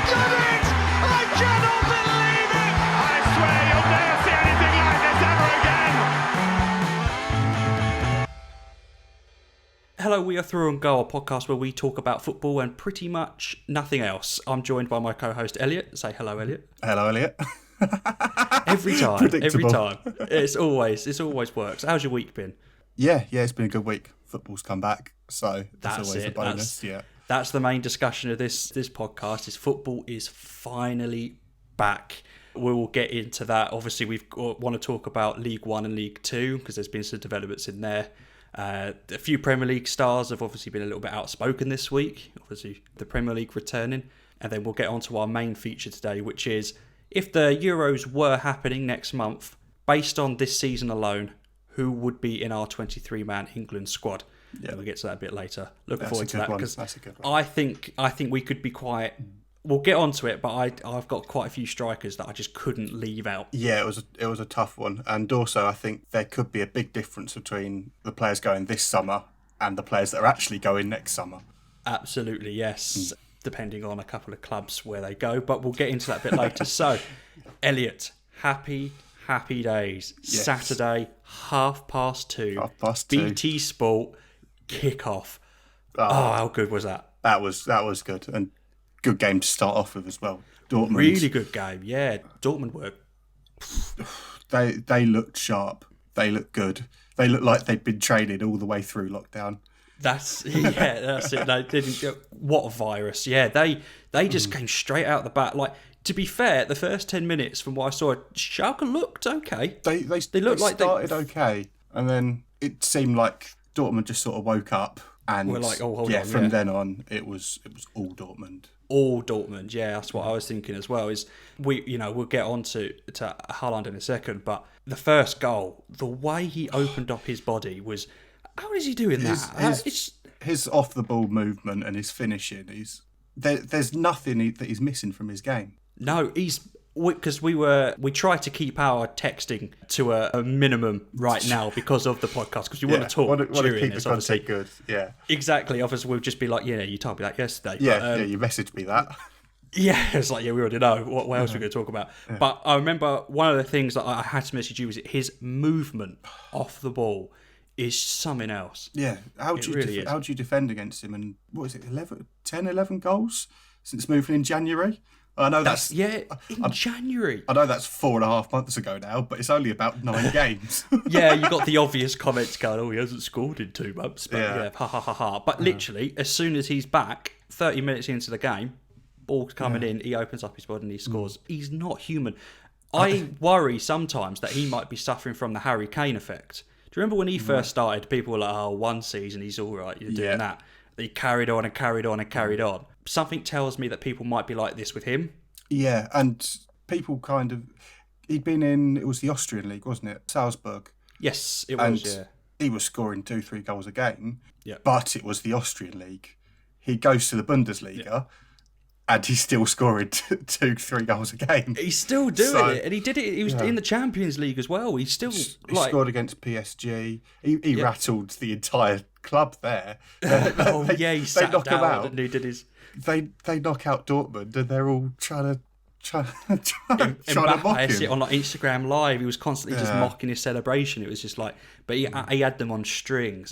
done it! I cannot believe it! I swear you'll never see anything like this ever again! Hello, we are Through and Go, a podcast where we talk about football and pretty much nothing else. I'm joined by my co-host Elliot. Say hello, Elliot. Hello, Elliot. Every time. It's always works. How's your week been? Yeah, it's been a good week. Football's come back, so that's always a bonus. That's the main discussion of this podcast. Is football is finally back. We will get into that. Obviously, we want to talk about League One and League Two because there's been some developments in there. A few Premier League stars have obviously been a little bit outspoken this week. Obviously, the Premier League returning. And then we'll get on to our main feature today, which is if the Euros were happening next month, based on this season alone, who would be in our 23-man England squad? Yeah, we'll get to that a bit later. Looking forward to that because I think we could be quite. We'll get onto it, but I've got quite a few strikers that I just couldn't leave out. Yeah, it was a tough one, and also I think there could be a big difference between the players going this summer and the players that are actually going next summer. Absolutely, yes. Depending on a couple of clubs where they go, but we'll get into that a bit later. So, Elliot, happy days. Yes. Saturday, 2:30. BT Sport kick-off. Oh, how good was that? That was good, and good game to start off with as well. Dortmund, really good game. Yeah, Dortmund were. They looked sharp. They looked good. They looked like they'd been training all the way through lockdown. That's it. They didn't. What a virus! Yeah, they just came straight out the bat. Like, to be fair, the first 10 minutes from what I saw, Schalke looked okay. They started okay, and then it seemed like Dortmund just sort of woke up, and we're like, from then on, it was all Dortmund. All Dortmund, yeah, that's what I was thinking as well. Is we'll get on to Haaland in a second, but the first goal, the way he opened up his body was. How is he doing that? His off the ball movement and his finishing. There's nothing that he's missing from his game. No, because we try to keep our texting to a minimum right now because of the podcast because we want to talk during keep this. The obviously, good. Yeah, exactly. Obviously, we'll just be like, you told me that yesterday. Yeah, you messaged me that. Yeah, it's like, we already know. What else are we going to talk about? Yeah. But I remember one of the things that I had to message you was his movement off the ball is something else. Yeah. How do you defend against him? And what is it, 11 goals since moving in January? I know that's January. I know that's 4.5 months ago now, but it's only about 9 games. Yeah, you got the obvious comments going, he hasn't scored in 2 months. But yeah, ha ha ha ha. But literally, as soon as he's back, 30 minutes into the game, ball's coming in, he opens up his body and he scores. He's not human. I worry sometimes that he might be suffering from the Harry Kane effect. Do you remember when he first started, people were like, one season, he's all right, you're doing that. He carried on and carried on and carried on. Something tells me that people might be like this with him. Yeah, and people he'd been in, it was the Austrian league, wasn't it? Salzburg. Yes, it was, yeah. He was scoring 2-3 goals a game, yeah. But it was the Austrian league. He goes to the Bundesliga, and he's still scoring 2-3 goals a game. He's still doing it, and he did it. He was in the Champions League as well. He scored against PSG. He rattled the entire club there. He sat down him out. And he did his. They knock out Dortmund, and they're all trying to mock him. On Instagram Live, he was constantly just mocking his celebration. It was just like, but he had them on strings.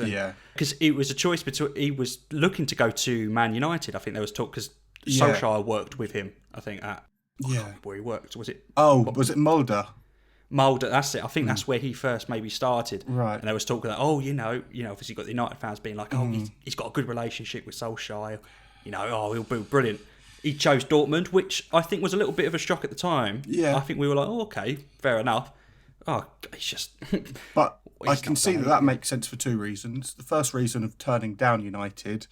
Because it was a choice between. He was looking to go to Man United. I think there was talk because. Solskjaer worked with him, I think, where he worked. Was it? Was it Mulder? Mulder, that's it. I think that's where he first maybe started. Right. And there was talk that, obviously got the United fans being like, he's got a good relationship with Solskjaer. He'll be brilliant. He chose Dortmund, which I think was a little bit of a shock at the time. Yeah. I think we were like, okay, fair enough. He's just... But I can see that makes sense for 2 reasons. The first reason of turning down United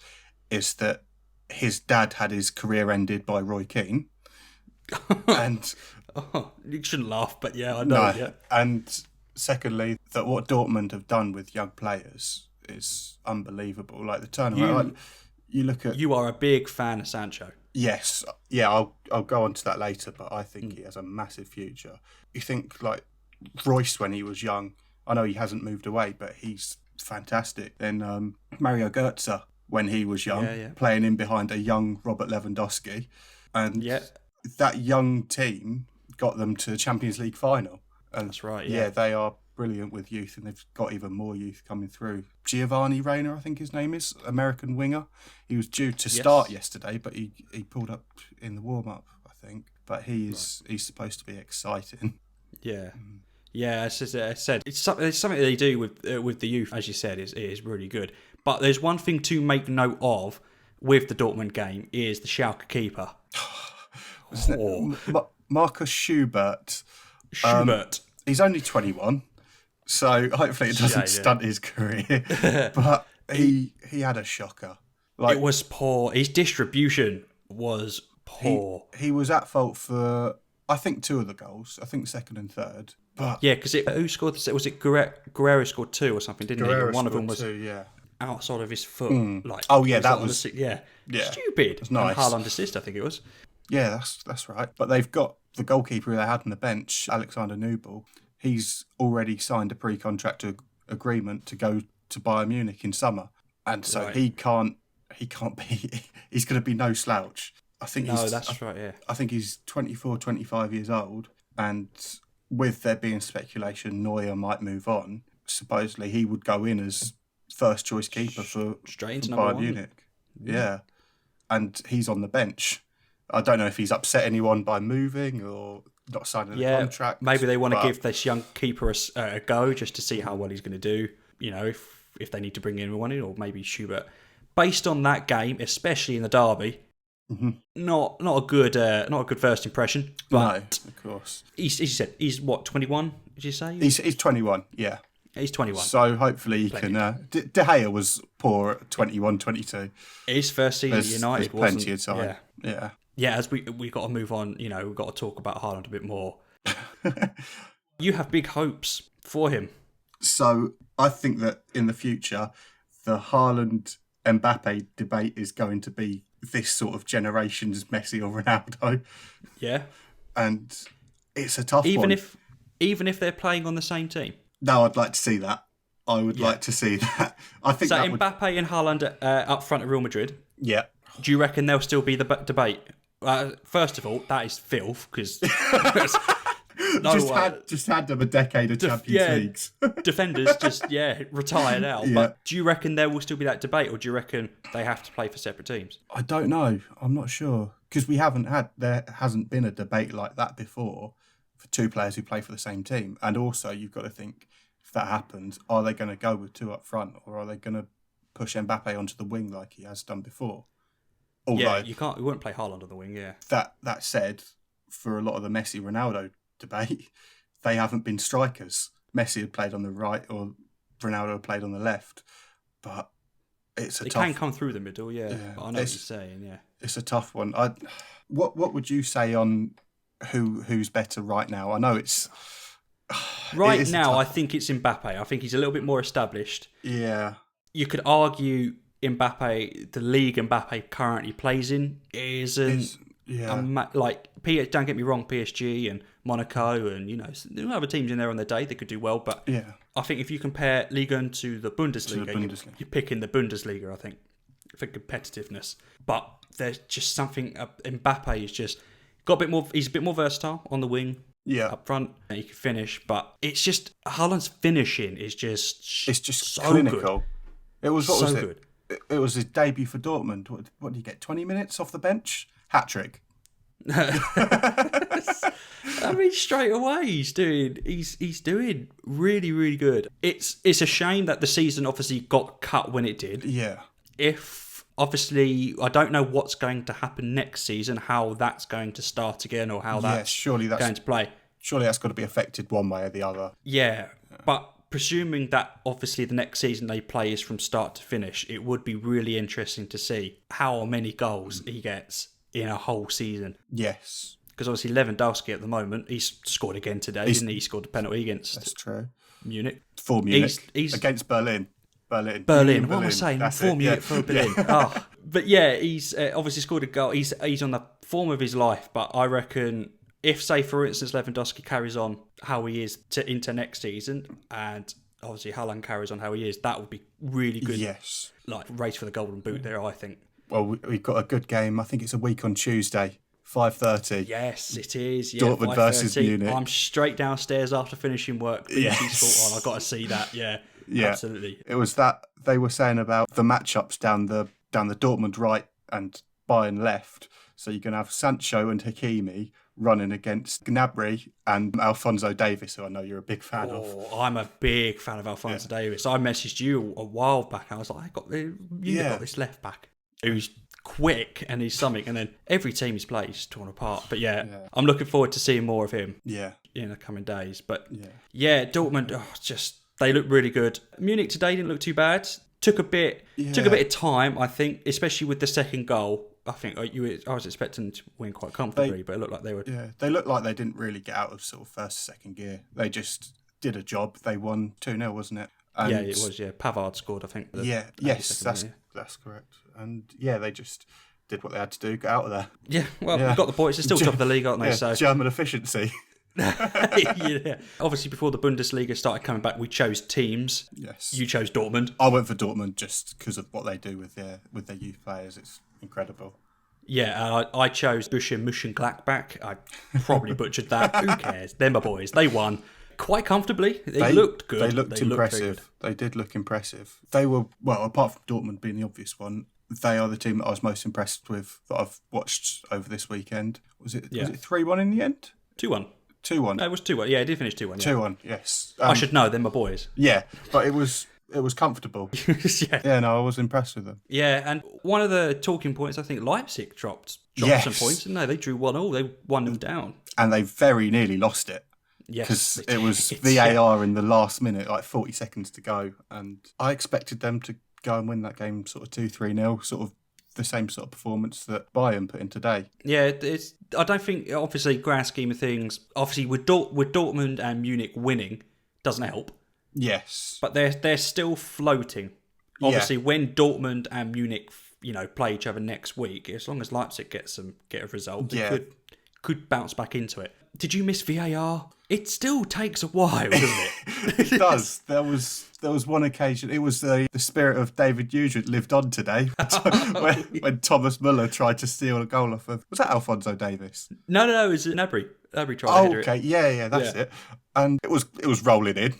is that his dad had his career ended by Roy Keane. And you shouldn't laugh, but yeah, I know. No. Yeah. And secondly, that what Dortmund have done with young players is unbelievable. Like the turnaround. You look at. You are a big fan of Sancho. Yes, yeah. I'll go on to that later, but I think he has a massive future. You think like Royce when he was young. I know he hasn't moved away, but he's fantastic. Then Mario Götze when he was young, playing in behind a young Robert Lewandowski. And that young team got them to the Champions League final. And that's right, yeah, they are brilliant with youth, and they've got even more youth coming through. Giovanni Reina, I think his name is, American winger. He was due to start yesterday, but he pulled up in the warm-up, I think. But he's supposed to be exciting. Yeah. Yeah, as I said, it's something that they do with the youth, as you said, it is really good. But there's one thing to make note of with the Dortmund game is the Schalke keeper. Markus Schubert. Schubert. He's only 21, so hopefully it doesn't stunt his career. But he had a shocker. It was poor. His distribution was poor. He was at fault for, I think, 2 of the goals. I think second and third. But yeah, because who scored? Was it Guerrero scored 2 or something? Didn't Guerrero he? One of them was 2, outside of his foot. That was stupid. That's nice. And Haaland assist, I think it was. Yeah, that's right. But they've got the goalkeeper who they had on the bench, Alexander Nubel. He's already signed a pre-contract agreement to go to Bayern Munich in summer, and so he can't be. He's going to be no slouch. I think. That's right. Yeah. I think he's 24, 25 years old, and with there being speculation Neuer might move on, supposedly he would go in as first choice keeper for Bayern Munich. Yeah, and he's on the bench. I don't know if he's upset anyone by moving or not signing a contract. Maybe they want to give this young keeper a go just to see how well he's going to do. You know, if they need to bring in one in, or maybe Schubert. Based on that game, especially in the derby, not a good first impression. But no, of course. He's what, 21? Did you say? He's 21. Yeah. He's 21. So hopefully he can. De Gea was poor at 21, 22. His first season at United there's plenty of time. Yeah. Yeah, as we got to move on, you know, we've got to talk about Haaland a bit more. You have big hopes for him. So I think that in the future, the Haaland-Mbappe debate is going to be this sort of generation's Messi or Ronaldo. Yeah. And it's a tough one. Even if they're playing on the same team? No, I'd like to see that. I would like to see that. I think so. Mbappe and Haaland up front at Real Madrid. Yeah. Do you reckon there'll still be the debate? First of all, that is filth because just had them a decade of Champions Leagues. Defenders just retire now. Yeah. But do you reckon there will still be that debate, or do you reckon they have to play for separate teams? I don't know. I'm not sure because there hasn't been a debate like that before for 2 players who play for the same team. And also, you've got to think if that happens, are they going to go with 2 up front, or are they going to push Mbappe onto the wing like he has done before? Although, you wouldn't play Haaland on the wing, yeah. That said, for a lot of the Messi-Ronaldo debate, they haven't been strikers. Messi had played on the right or Ronaldo had played on the left. But it's a tough... They can come through the middle, yeah. But I know what you're saying, yeah. It's a tough one. What would you say on who's better right now? I know it's... Right now, I think it's Mbappe. I think he's a little bit more established. Yeah. You could argue Mbappe, the league Mbappe currently plays in, isn't don't get me wrong, PSG and Monaco and there are other teams in there on their day that could do well, but I think if you compare Liga 1 to the Bundesliga, you're picking the Bundesliga, I think, for competitiveness. But there's just something. Mbappe is just got a bit more. He's a bit more versatile on the wing. Yeah, up front, he can finish, but it's just Haaland's finishing is just so clinical. Good. It was so good. It was his debut for Dortmund. What did he get? 20 minutes off the bench, hat trick. I mean, straight away he's doing really, really good. It's a shame that the season obviously got cut when it did. Yeah. Obviously, I don't know what's going to happen next season, how that's going to start again, or how that's going to play. Surely that's got to be affected one way or the other. Yeah, but presuming that obviously the next season they play is from start to finish, it would be really interesting to see how many goals he gets in a whole season. Yes. Because obviously Lewandowski at the moment, he's scored again today, didn't he? He scored a penalty against That's true. Munich. For Munich. He's against Berlin. What am I saying? Munich for Berlin. But yeah, he's obviously scored a goal. He's on the form of his life, but I reckon if, say, for instance, Lewandowski carries on how he is into next season, and obviously Haaland carries on how he is, that would be really good. Yes. Like, race for the golden boot there, I think. Well, we've got a good game. I think it's a week on Tuesday 5:30. Yes, it is. Yeah, Dortmund versus 5:30. Munich. I'm straight downstairs after finishing work. Yes. Sport on. I've got to see that. Yeah, Yeah, absolutely. It was that they were saying about the matchups down the Dortmund right and Bayern left. So you can have Sancho and Hakimi running against Gnabry and Alphonso Davies, who I know you're a big fan of. I'm a big fan of Alphonso Davies. I messaged you a while back. I was like, got this left back who's quick and he's something. And then every team he's played is torn apart. But I'm looking forward to seeing more of him. In the coming days. But Dortmund, they look really good. Munich today didn't look too bad. Took a bit of time, I think, especially with the second goal. I think I was expecting to win quite comfortably, but it looked like they were. Yeah, they looked like they didn't really get out of sort of first, second gear. They just did a job. They won 2-0, wasn't it? And it was. Yeah, Pavard scored, I think. That's correct. And they just did what they had to do, get out of there. Yeah, well, we've got the points. They're still top of the league, aren't they? So German efficiency. Obviously, before the Bundesliga started coming back, we chose teams. Yes. You chose Dortmund. I went for Dortmund just because of what they do with their youth players. It's incredible. Yeah, I chose Bush and Mönchengladbach. I probably butchered that. Who cares? They're my boys. They won quite comfortably. They looked good. They looked impressive. They did look impressive. They were, well, apart from Dortmund being the obvious one, they are the team that I was most impressed with that I've watched over this weekend. Was it 3-1 in the end? 2-1. 2-1. No, it was 2-1. Yeah, it did finish 2-1. 2-1, yes. I should know. They're my boys. Yeah, but it was comfortable. I was impressed with them. Yeah, and one of the talking points, I think Leipzig dropped some points, didn't they? They drew 1-1. They won them down. And they very nearly lost it. Yes. Because it was VAR in the last minute, like 40 seconds to go. And I expected them to go and win that game sort of 2-3-0, sort of the same sort of performance that Bayern put in today. Yeah, I don't think, obviously, grand scheme of things, obviously with Dortmund and Munich winning doesn't help. Yes. But they're still floating. Obviously, when Dortmund and Munich, play each other next week, as long as Leipzig get a result, they could bounce back into it. Did you miss VAR? It still takes a while, doesn't it? It does. There was one occasion. It was the spirit of David Nugent lived on today when Thomas Muller tried to steal a goal off of. Was that Alphonso Davies? No. It was Gnabry. Gnabry tried to header it. Okay. Yeah. That's it. And it was rolling in.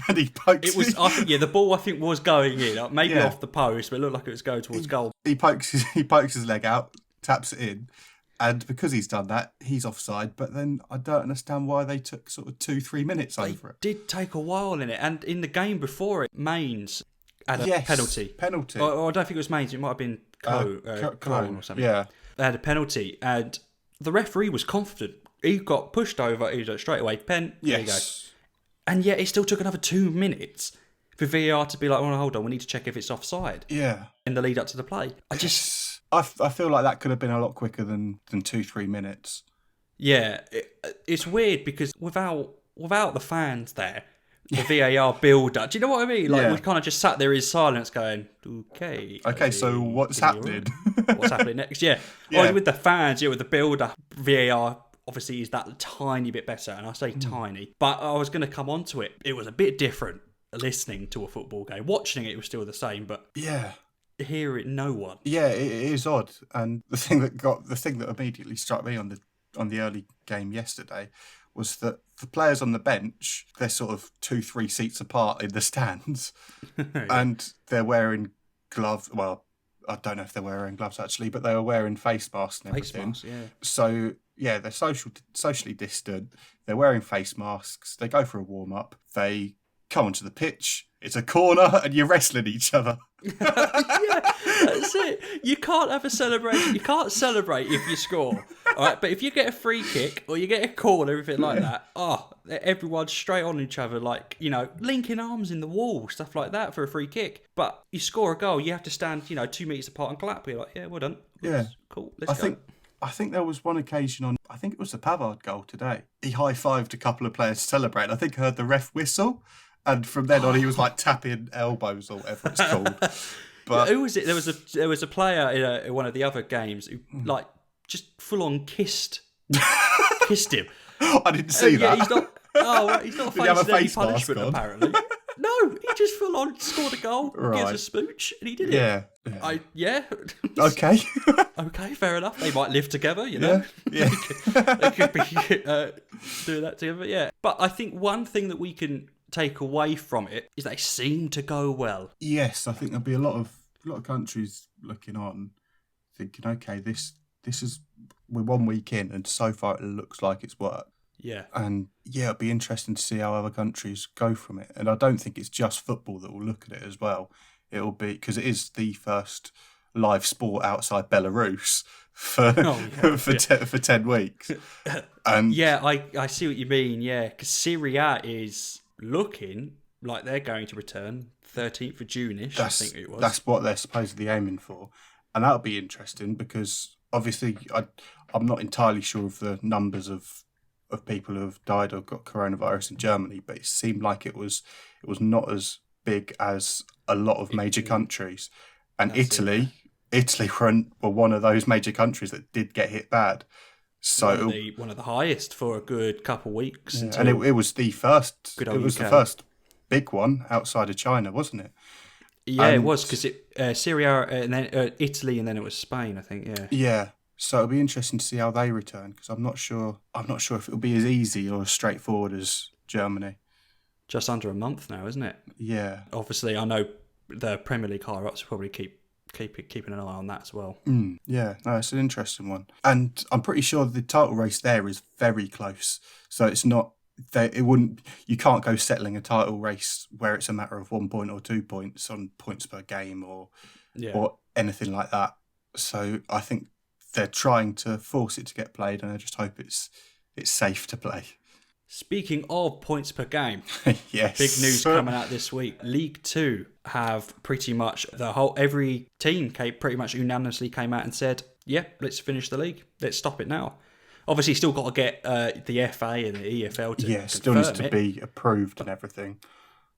And he pokes. It was. I think. Yeah, the ball I think was going in, maybe off the post, but it looked like it was going towards goal. He pokes his leg out, taps it in. And because he's done that, he's offside. But then I don't understand why they took sort of 2-3 minutes over it. Did take a while in it. And in the game before it, Mainz had a penalty. Or I don't think it was Mainz. It might have been Cologne or something. Yeah. They had a penalty. And the referee was confident. He got pushed over. He was like, straight away, pen. There you go. And yet it still took another 2 minutes for VAR to be like, well, hold on, we need to check if it's offside. Yeah. In the lead up to the play. I feel like that could have been a lot quicker than 2-3 minutes. Yeah, it's weird because without the fans there, the VAR build-up, do you know what I mean? Like, we kind of just sat there in silence going, okay. So what's happening? What's happening next? Yeah. With the fans, with the build-up, VAR obviously is that tiny bit better, and I say tiny. But I was going to come on to it. It was a bit different listening to a football game. Watching it was still the same, but... Yeah. Hear it, no one. Yeah, it is odd, and the thing that immediately struck me on the early game yesterday was that the players on the bench, they're sort of 2-3 seats apart in the stands, and they're wearing gloves. Well, I don't know if they're wearing gloves actually, but they were wearing face masks and everything. Face masks, yeah. So yeah, they're socially distant. They're wearing face masks. They go for a warm up. They come onto the pitch. It's a corner, and you're wrestling each other. Yeah, that's it. You can't have a celebration. You can't celebrate if you score. All right, but if you get a free kick or you get a corner, everything like that, everyone's straight on each other, like, linking arms in the wall, stuff like that for a free kick. But you score a goal, you have to stand, 2 metres apart and clap. You're like, yeah, well done. Yeah, cool. Let's go. I think there was one occasion I think it was the Pavard goal today. He high-fived a couple of players to celebrate. I think I heard the ref whistle. And from then on, he was like tapping elbows or whatever it's called. But who was it? There was a player in one of the other games who like just full on kissed him. I didn't see that. He's not. He's not facing any punishment apparently. No, he just full on scored a goal, gives a smooch, and he did it. Yeah. Okay. Okay, fair enough. They might live together, you know. Yeah. They could be doing that together, yeah. But I think one thing that we can take away from it is they seem to go well. Yes, I think there'll be a lot of countries looking on, thinking, okay, we're 1 week in, and so far it looks like it's worked. Yeah. And yeah, it'll be interesting to see how other countries go from it. And I don't think it's just football that will look at it as well. It'll be, because it is the first live sport outside Belarus for 10 weeks. And yeah, I see what you mean, yeah. Because Syria is looking like they're going to return 13th of June-ish, I think it was. That's what they're supposedly aiming for. And that'll be interesting because obviously I'm not entirely sure of the numbers of people who have died or got coronavirus in Germany, but it seemed like it was not as big as a lot of major countries. And Italy were one of those major countries that did get hit bad. So one of the highest for a good couple of weeks. Yeah, and it was the first. It was the first big one outside of China, wasn't it? Yeah, it was, because Syria and then Italy, and then it was Spain, I think. Yeah. Yeah. So it'll be interesting to see how they return, because I'm not sure if it'll be as easy or as straightforward as Germany. Just under a month now, isn't it? Yeah. Obviously, I know the Premier League higher ups will probably keeping an eye on that as well. Yeah, no, it's an interesting one, and I'm pretty sure the title race there is very close. So it's not you can't go settling a title race where it's a matter of 1 point or 2 points on points per game or anything like that. So I think they're trying to force it to get played, and I just hope it's safe to play. Speaking of points per game, yes, big news coming out this week. League Two have pretty much every team pretty much unanimously came out and said, "Yeah, let's finish the league. Let's stop it now." Obviously, still got to get the FA and the EFL to still needs to be approved and everything.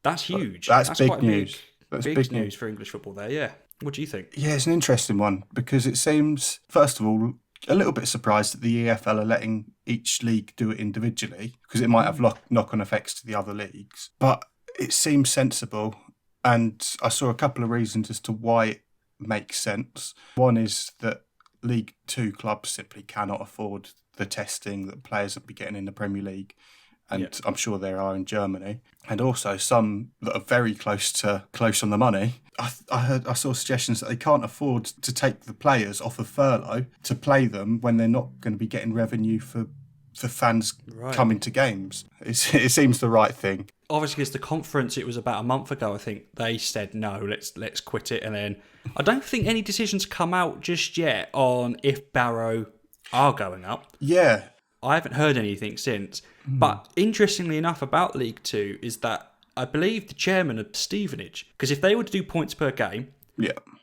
That's huge. That's big quite news. That's big news for English football there. Yeah. What do you think? Yeah, it's an interesting one because it seems, first of all, a little bit surprised that the EFL are letting each league do it individually because it might have knock-on effects to the other leagues. But it seems sensible, and I saw a couple of reasons as to why it makes sense. One is that League Two clubs simply cannot afford the testing that players will be getting in the Premier League, and I'm sure there are in Germany, and also some that are very close on the money. I saw suggestions that they can't afford to take the players off of furlough to play them when they're not going to be getting revenue for fans coming to games. It seems the right thing. Obviously, because the conference, it was about a month ago, I think, they said, no, let's quit it. And then I don't think any decisions come out just yet on if Barrow are going up. Yeah. I haven't heard anything since. But interestingly enough about League Two is that I believe the chairman of Stevenage, because if they were to do points per game,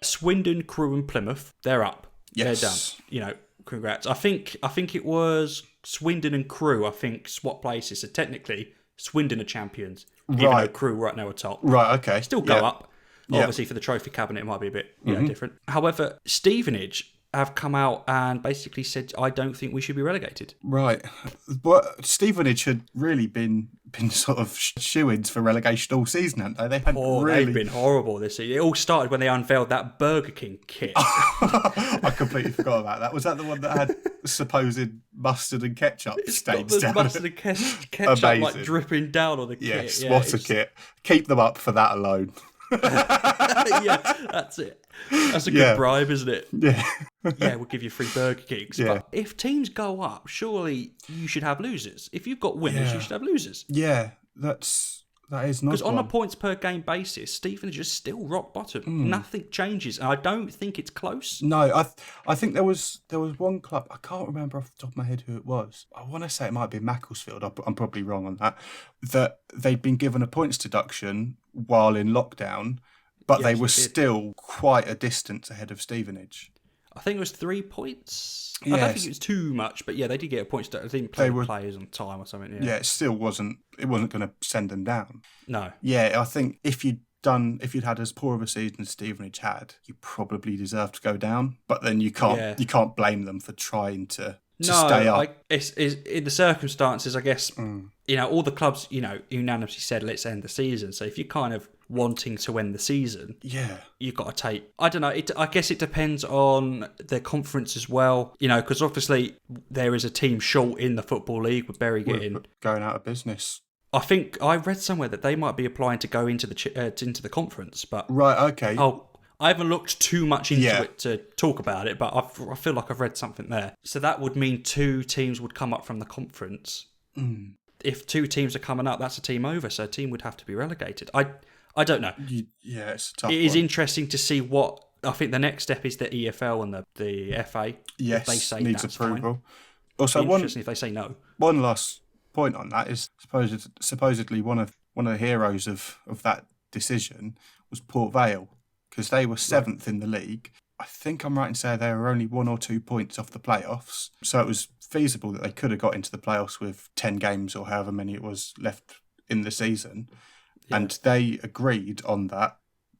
Swindon, Crewe and Plymouth, they're up. Yes. They're done. You know, congrats. I think it was Swindon and Crewe, I think, swap places. So technically, Swindon are champions, even though Crewe right now are top. Right, okay. Still go up. Obviously, for the trophy cabinet, it might be a bit different. However, Stevenage have come out and basically said, I don't think we should be relegated. Right. But Stevenage had really been sort of shoo-ins for relegation all season, hadn't they? They've been horrible this season. It all started when they unveiled that Burger King kit. I completely forgot about that. Was that the one that had supposed mustard and ketchup stains down? Mustard and ketchup like dripping down on the kit. Yes, what a kit. Keep them up for that alone. Yeah, that's it. That's a good bribe, isn't it? Yeah. Yeah, we'll give you free Burger Kings. Yeah. But if teams go up, surely you should have losers. If you've got winners, you should have losers. Yeah, that is not. Because on a points per game basis, Stevenage is still rock bottom. Nothing changes, and I don't think it's close. No, I think there was one club. I can't remember off the top of my head who it was. I want to say it might be Macclesfield. I'm probably wrong on that. That they'd been given a points deduction while in lockdown, but they were still quite a distance ahead of Stevenage. I think it was 3 points. I don't think it was too much, but yeah, they did get a point. They didn't play players on time or something. Yeah, it still wasn't. It wasn't going to send them down. No. Yeah, I think if you'd had as poor of a season as Stevenage had, you probably deserve to go down. But then you can't blame them for trying to stay up. It's in the circumstances, I guess, all the clubs, unanimously said, let's end the season. So if you're kind of wanting to end the season, you've got to take, I don't know, I guess it depends on the conference as well, because obviously there is a team short in the Football League with Bury getting... going out of business. I think I read somewhere that they might be applying to go into the conference, but... Right, okay. I haven't looked too much into it to talk about it, but I feel like I've read something there. So that would mean 2 teams would come up from the conference. If 2 teams are coming up, that's a team over, so a team would have to be relegated. I don't know. Yeah, it's a tough It is one. interesting to see what... I think the next step is the EFL and the FA. Yes, if they say needs that's approval. Fine. Also, Interesting if they say no. One last point on that is supposedly one of the heroes of that decision was Port Vale, because they were 7th in the league. I think I'm right in saying they were only 1 or 2 points off the playoffs, so it was feasible that they could have got into the playoffs with 10 games or however many it was left in the season. And they agreed on that,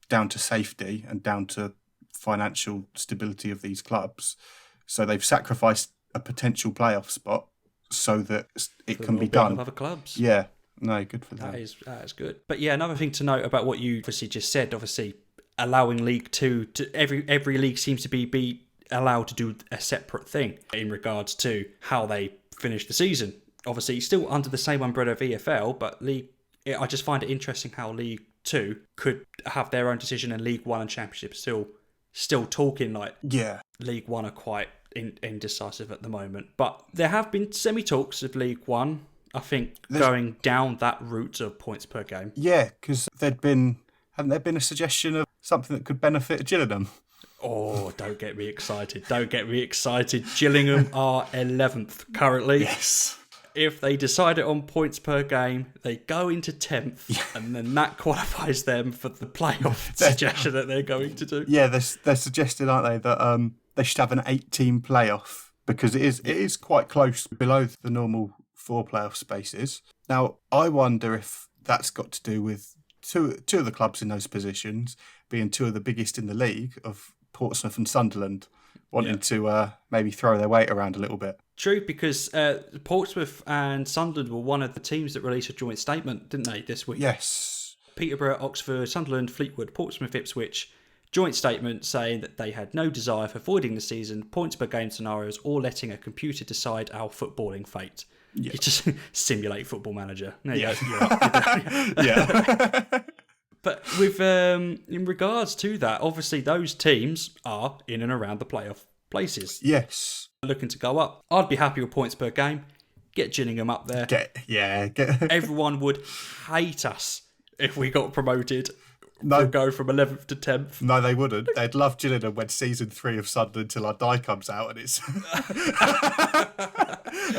down to safety and down to financial stability of these clubs. So they've sacrificed a potential playoff spot so that it can be done. Of other clubs. Yeah, no, good for them. That is good. But yeah, another thing to note about what you obviously just said, obviously allowing League Two to every league seems to be allowed to do a separate thing in regards to how they finish the season. Obviously, still under the same umbrella of EFL, but I just find it interesting how League Two could have their own decision and League One and Championship still talking like League One are quite indecisive at the moment. But there have been semi-talks of League One, I think, going down that route of points per game. Yeah, because hadn't there been a suggestion of something that could benefit Gillingham? Oh, don't get me excited. Gillingham are 11th currently. Yes. If they decide it on points per game, they go into 10th, and then that qualifies them for the playoff suggestion that they're going to do. Yeah, they're suggesting, aren't they, that they should have an 8-team playoff, because it is quite close below the normal 4 playoff spaces. Now, I wonder if that's got to do with two of the clubs in those positions being 2 of the biggest in the league, of Portsmouth and Sunderland, wanting to maybe throw their weight around a little bit. True, because Portsmouth and Sunderland were one of the teams that released a joint statement, didn't they, this week? Yes. Peterborough, Oxford, Sunderland, Fleetwood, Portsmouth, Ipswich. Joint statement saying that they had no desire for voiding the season, points per game scenarios, or letting a computer decide our footballing fate. Yeah. You just simulate Football Manager. There you go. Yeah. But with in regards to that, obviously those teams are in and around the playoff places. Yes. Looking to go up. I'd be happy with points per game. Get Gillingham up there. Everyone would hate us if we got promoted. No. We'll go from 11th to 10th. No, they wouldn't. They'd love Gillingham when season 3 of Sunderland Till I Die comes out, and it's and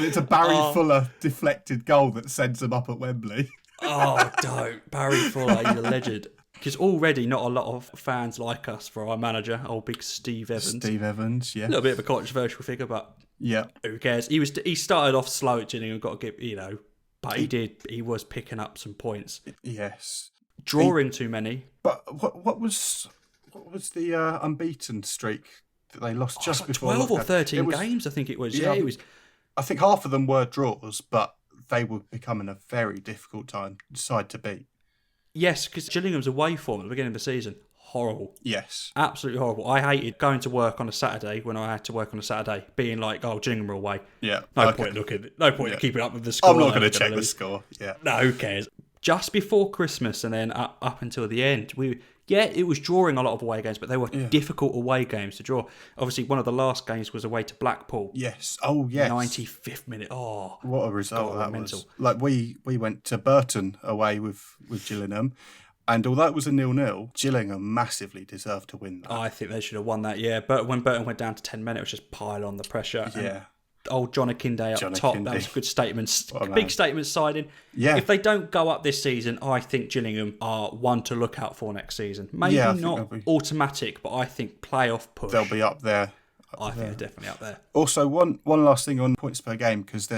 it's a Barry Fuller deflected goal that sends them up at Wembley. Oh, don't. Barry Fuller, he's a legend. Because already not a lot of fans like us for our manager, old big Steve Evans. Steve Evans, yeah. A little bit of a controversial figure, but who cares? He started off slow at Gillingham, got to give, but he was picking up some points. Yes. Drawing too many. But what was the unbeaten streak that they lost just like before 12 or 13 was, games, I think it was. Yeah, it was. I think half of them were draws, but they were becoming a very difficult side to beat. Yes, because Gillingham's away form at the beginning of the season, horrible. Yes. Absolutely horrible. I hated going to work on a Saturday when I had to work on a Saturday, being like, oh, Gillingham are away. Yeah. No point keeping up with the score. I'm not going to check the score. Yeah. No, who cares? Just before Christmas and then up until the end, it was drawing a lot of away games, but they were difficult away games to draw. Obviously, one of the last games was away to Blackpool. Yes. Oh, yes. 95th minute. Oh, what a result that was. Like, we went to Burton away with Gillingham, and although it was a 0-0, Gillingham massively deserved to win that. I think they should have won that, yeah. But when Burton went down to 10 men, it was just pile on the pressure. Yeah. Old John Akinde up top. That was a good statement. Big statement signing. Yeah. If they don't go up this season, I think Gillingham are one to look out for next season. Maybe not automatic, but I think playoff push. They'll be up there. I think they're definitely up there. Also, one last thing on points per game, because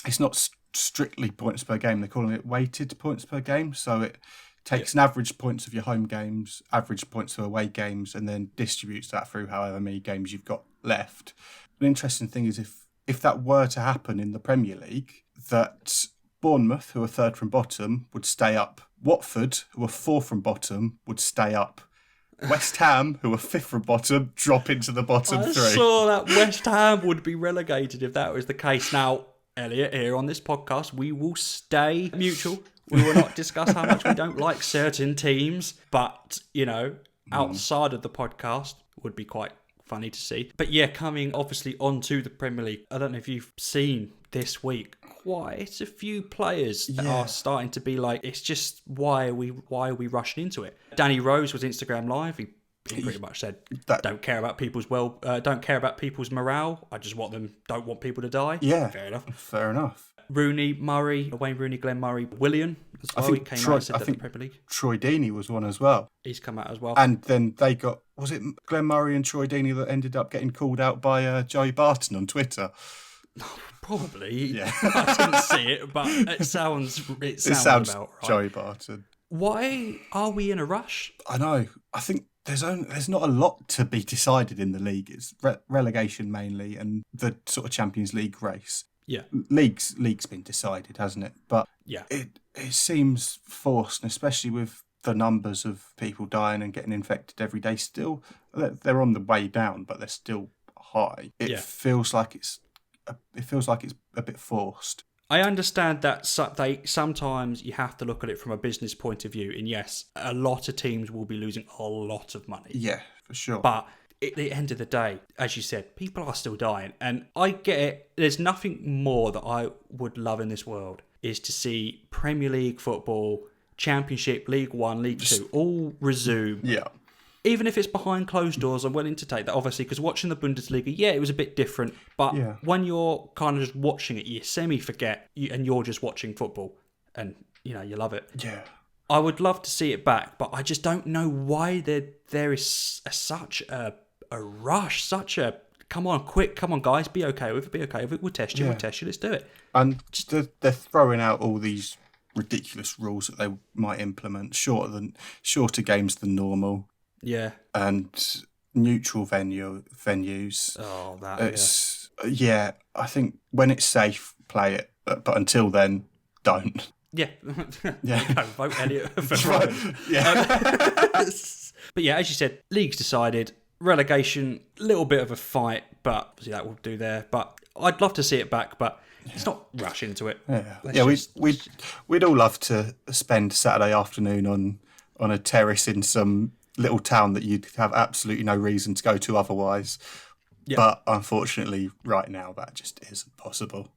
it's not strictly points per game. They're calling it weighted points per game. So it takes an average points of your home games, average points of away games, and then distributes that through however many games you've got left. An interesting thing is if if that were to happen in the Premier League, that Bournemouth, who are third from bottom, would stay up. Watford, who are fourth from bottom, would stay up. West Ham, who are fifth from bottom, drop into the bottom three. I saw that West Ham would be relegated if that was the case. Now, Elliot, here on this podcast, we will stay mutual. We will not discuss how much we don't like certain teams, but, outside of the podcast would be quite funny to see. But yeah, coming obviously onto the Premier League, I don't know if you've seen this week, quite a few players that are starting to be like, it's just why are we rushing into it? Danny Rose was Instagram Live. He pretty much said, don't care about people's morale. I just don't want people to die. Yeah, fair enough. Wayne Rooney, Glenn Murray, Willian as well. He came out and said that the Premier League. Troy Deeney was one as well. He's come out as well. And then they got, was it Glenn Murray and Troy Deeney that ended up getting called out by Joey Barton on Twitter? Probably. Yeah. I didn't see it, but it sounds about right. Joey Barton. Why are we in a rush? I know. I think there's not a lot to be decided in the league. It's relegation mainly and the sort of Champions League race. Yeah. League's been decided, hasn't it? But yeah, it seems forced, and especially with the numbers of people dying and getting infected every day. Still, they're on the way down, but they're still high. It feels like it's a bit forced. I understand that sometimes you have to look at it from a business point of view, and yes, a lot of teams will be losing a lot of money. Yeah, for sure. But at the end of the day, as you said, people are still dying, and I get it. There's nothing more that I would love in this world is to see Premier League football, Championship, League One, League Two all resume. Yeah. Even if it's behind closed doors, I'm willing to take that, obviously, because watching the Bundesliga, it was a bit different. But when you're kind of just watching it, you semi-forget, and you're just watching football, and, you love it. Yeah. I would love to see it back, but I just don't know why there is such a rush, come on, guys, be okay with it, we'll test you, let's do it. And they're throwing out all these ridiculous rules that they might implement, shorter games than normal. Yeah. And neutral venues. Oh, I think when it's safe, play it. But until then, don't. Yeah. Yeah. Vote Elliot for Ryan. Yeah. But yeah, as you said, league's decided. Relegation, little bit of a fight, but obviously that will do there. But I'd love to see it back, but let's not rush into it. We'd all love to spend Saturday afternoon on a terrace in some little town that you'd have absolutely no reason to go to otherwise. Yep. But unfortunately, right now, that just isn't possible.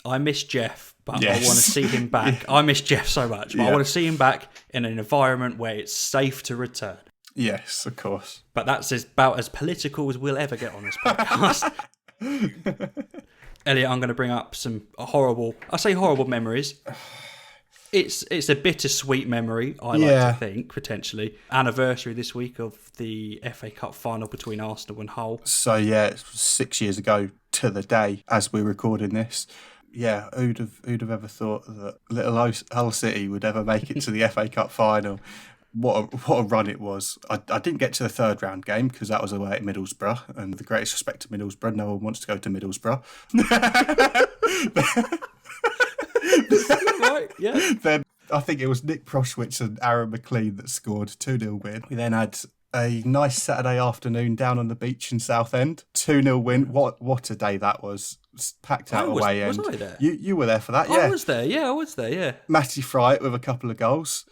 I miss Jeff, but I want to see him back. I miss Jeff so much, but I want to see him back in an environment where it's safe to return. Yes, of course. But that's about as political as we'll ever get on this podcast. Elliot, I'm going to bring up some horrible memories. It's a bittersweet memory, I like to think, potentially. Anniversary this week of the FA Cup final between Arsenal and Hull. So, it was 6 years ago to the day as we're recording this. Yeah, who'd have ever thought that little Hull City would ever make it to the FA Cup final? What a run it was. I didn't get to the third round game because that was away at Middlesbrough, and with the greatest respect to Middlesbrough, no one wants to go to Middlesbrough. Right, yeah. Then I think it was Nick Proschwitz and Aaron McLean that scored 2-0 win. We then had a nice Saturday afternoon down on the beach in Southend. 2-0 win. What a day that was. Packed out away end. Was I there? You were there for that, yeah. I was there, yeah. Matty Fright with a couple of goals.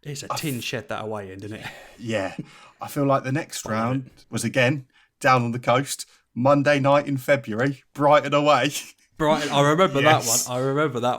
It's a tin shed that away end, isn't it? Yeah. I feel like the next round was again down on the coast. Monday night in February, Brighton away. Brighton, I remember that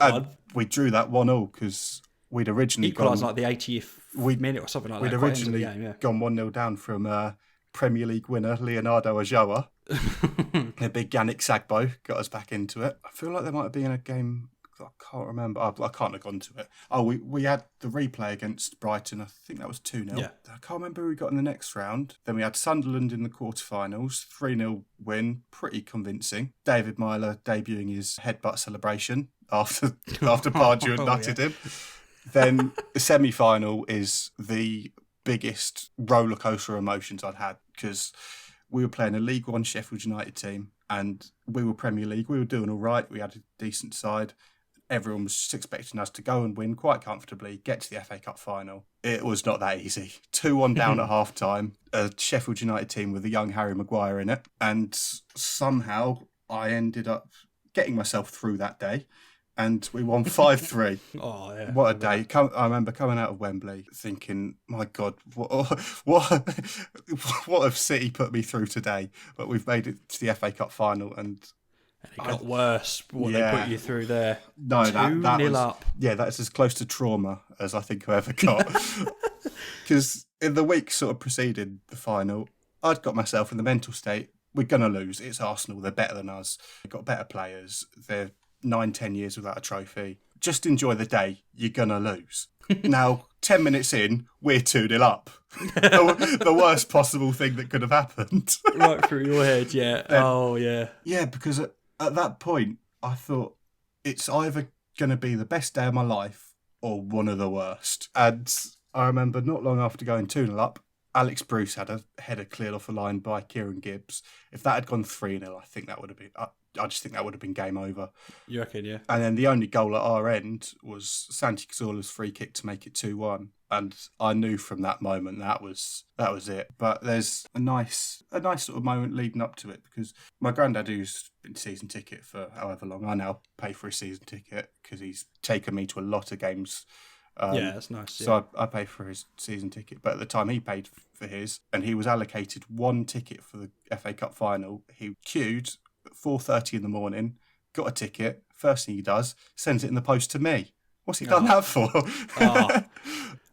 one. We drew that 1-1 because we'd originally equalised like the 80th minute or something like that. We'd originally gone 1-0 down from Premier League winner Leonardo Ajoa. A big Yannick Sagbo got us back into it. I feel like there might have been a game, I can't remember. I can't have gone to it. Oh, we had the replay against Brighton. I think that was 2-0. Yeah. I can't remember who we got in the next round. Then we had Sunderland in the quarterfinals. 3-0 win. Pretty convincing. David Myler debuting his headbutt celebration after Pardew had nutted him. Then the semi-final is the biggest roller coaster of emotions I'd had because we were playing a League One Sheffield United team and we were Premier League. We were doing all right. We had a decent side. Everyone was just expecting us to go and win quite comfortably, get to the FA Cup final. It was not that easy. 2-1 down at half-time, a Sheffield United team with a young Harry Maguire in it. And somehow I ended up getting myself through that day. And we won 5-3. Oh, yeah. What a day. I remember coming out of Wembley thinking, my God, what have City put me through today? But we've made it to the FA Cup final, and it got worse, they put you through there. No, that was, up. Yeah, that's as close to trauma as I think I ever got. Because in the week sort of preceding the final, I'd got myself in the mental state, we're going to lose. It's Arsenal. They're better than us. They've got better players. They're 9-10 years without a trophy. Just enjoy the day. You're going to lose. Now, 10 minutes in, we're 2-0 up. The worst possible thing that could have happened. Right through your head, yeah. Yeah. Yeah, because at that point, I thought it's either going to be the best day of my life or one of the worst. And I remember not long after going 2-0 up, Alex Bruce had a header cleared off a line by Kieran Gibbs. If that had gone 3-0, I think that would have been... I just think that would have been game over. You reckon, yeah? And then the only goal at our end was Santi Cazorla's free kick to make it 2-1. And I knew from that moment that was it. But there's a nice sort of moment leading up to it, because my granddad, who's been season ticket for however long, I now pay for his season ticket because he's taken me to a lot of games. Yeah, that's nice. Yeah. So I pay for his season ticket. But at the time he paid for his, and he was allocated one ticket for the FA Cup final. He queued at 4:30 in the morning, got a ticket. First thing he does, sends it in the post to me. What's he done that for?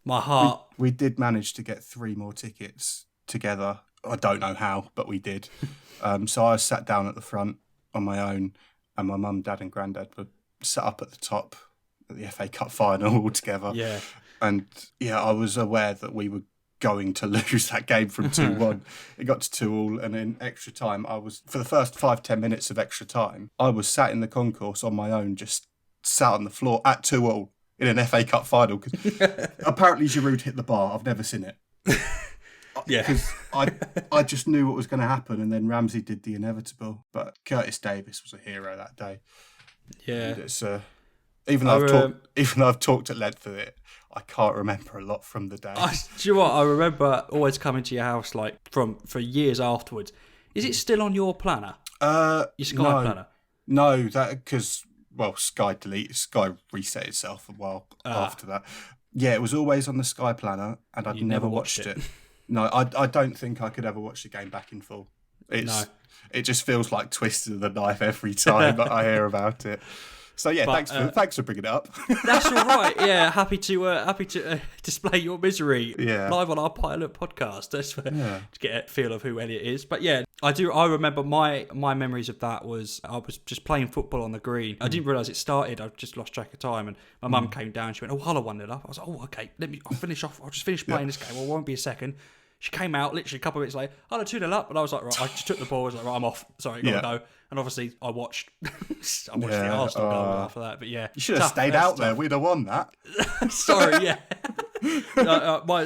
My heart. We did manage to get 3 more tickets together. I don't know how, but we did. So I sat down at the front on my own, and my mum, dad and granddad were sat up at the top at the FA Cup final all together. Yeah. And yeah, I was aware that we were going to lose that game from 2-1. It got to 2-2, and in extra time, for the first 5-10 minutes of extra time, I was sat in the concourse on my own, just sat on the floor at 2-2 in an FA Cup final. Because apparently Giroud hit the bar. I've never seen it. Yeah. Because I just knew what was going to happen, and then Ramsey did the inevitable. But Curtis Davis was a hero that day. Yeah. And it's even though I've talked at length of it, I can't remember a lot from the day. Do you know what? I remember always coming to your house for years afterwards. Is it still on your planner? Your Sky planner? No, that because Sky reset itself a while after that. Yeah, it was always on the Sky planner, and I'd never watched it. No, I don't think I could ever watch the game back in full. It just feels like twisting the knife every time that I hear about it. So yeah, thanks for bringing it up. That's all right. Yeah, happy to display your misery live on our pilot podcast. That's to get a feel of who Elliot is. But yeah, I do. I remember my memories of that was I was just playing football on the green. I didn't realise it started. I just lost track of time, and my mum came down. She went, "Oh, Hull 1-0 up." I was like, "Oh, okay. I'll finish off. I'll just finish playing this game. Well, it won't be a second." She came out literally a couple of minutes later. Hull 2-0 up, and I was like, right. I just took the ball. I was like, right, I'm off. Sorry, gotta go. And obviously, I watched the Arsenal goal after that. But yeah, you should have stayed out there. We'd have won that. Sorry, yeah.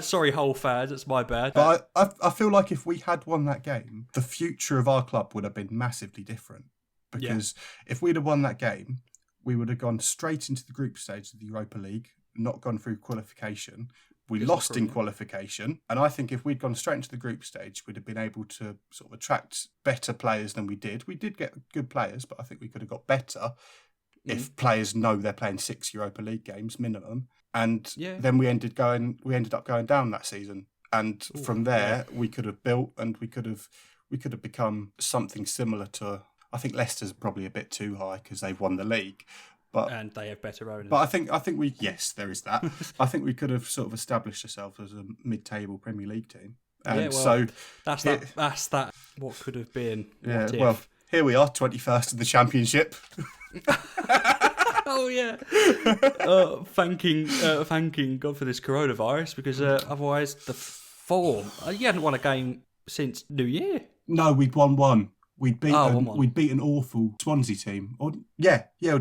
Sorry, Hull fans. It's my bad. But I feel like if we had won that game, the future of our club would have been massively different. Because if we'd have won that game, we would have gone straight into the group stage of the Europa League, not gone through qualification. We lost in qualification, and I think if we'd gone straight into the group stage, we'd have been able to sort of attract better players than we did. We did get good players, but I think we could have got better if players know they're playing 6 Europa League games minimum. And then we ended up going down that season, and from there we could have built, and we could have become something similar to. I think Leicester's probably a bit too high because they've won the league. And they have better owners. But I think there is that. I think we could have sort of established ourselves as a mid-table Premier League team. And so that's that. What could have been? Yeah. Well, here we are, 21st in the Championship. Oh yeah. Thanking God for this coronavirus, because otherwise the form. You hadn't won a game since New Year. No, we'd won one. We'd beat an awful Swansea team. We'd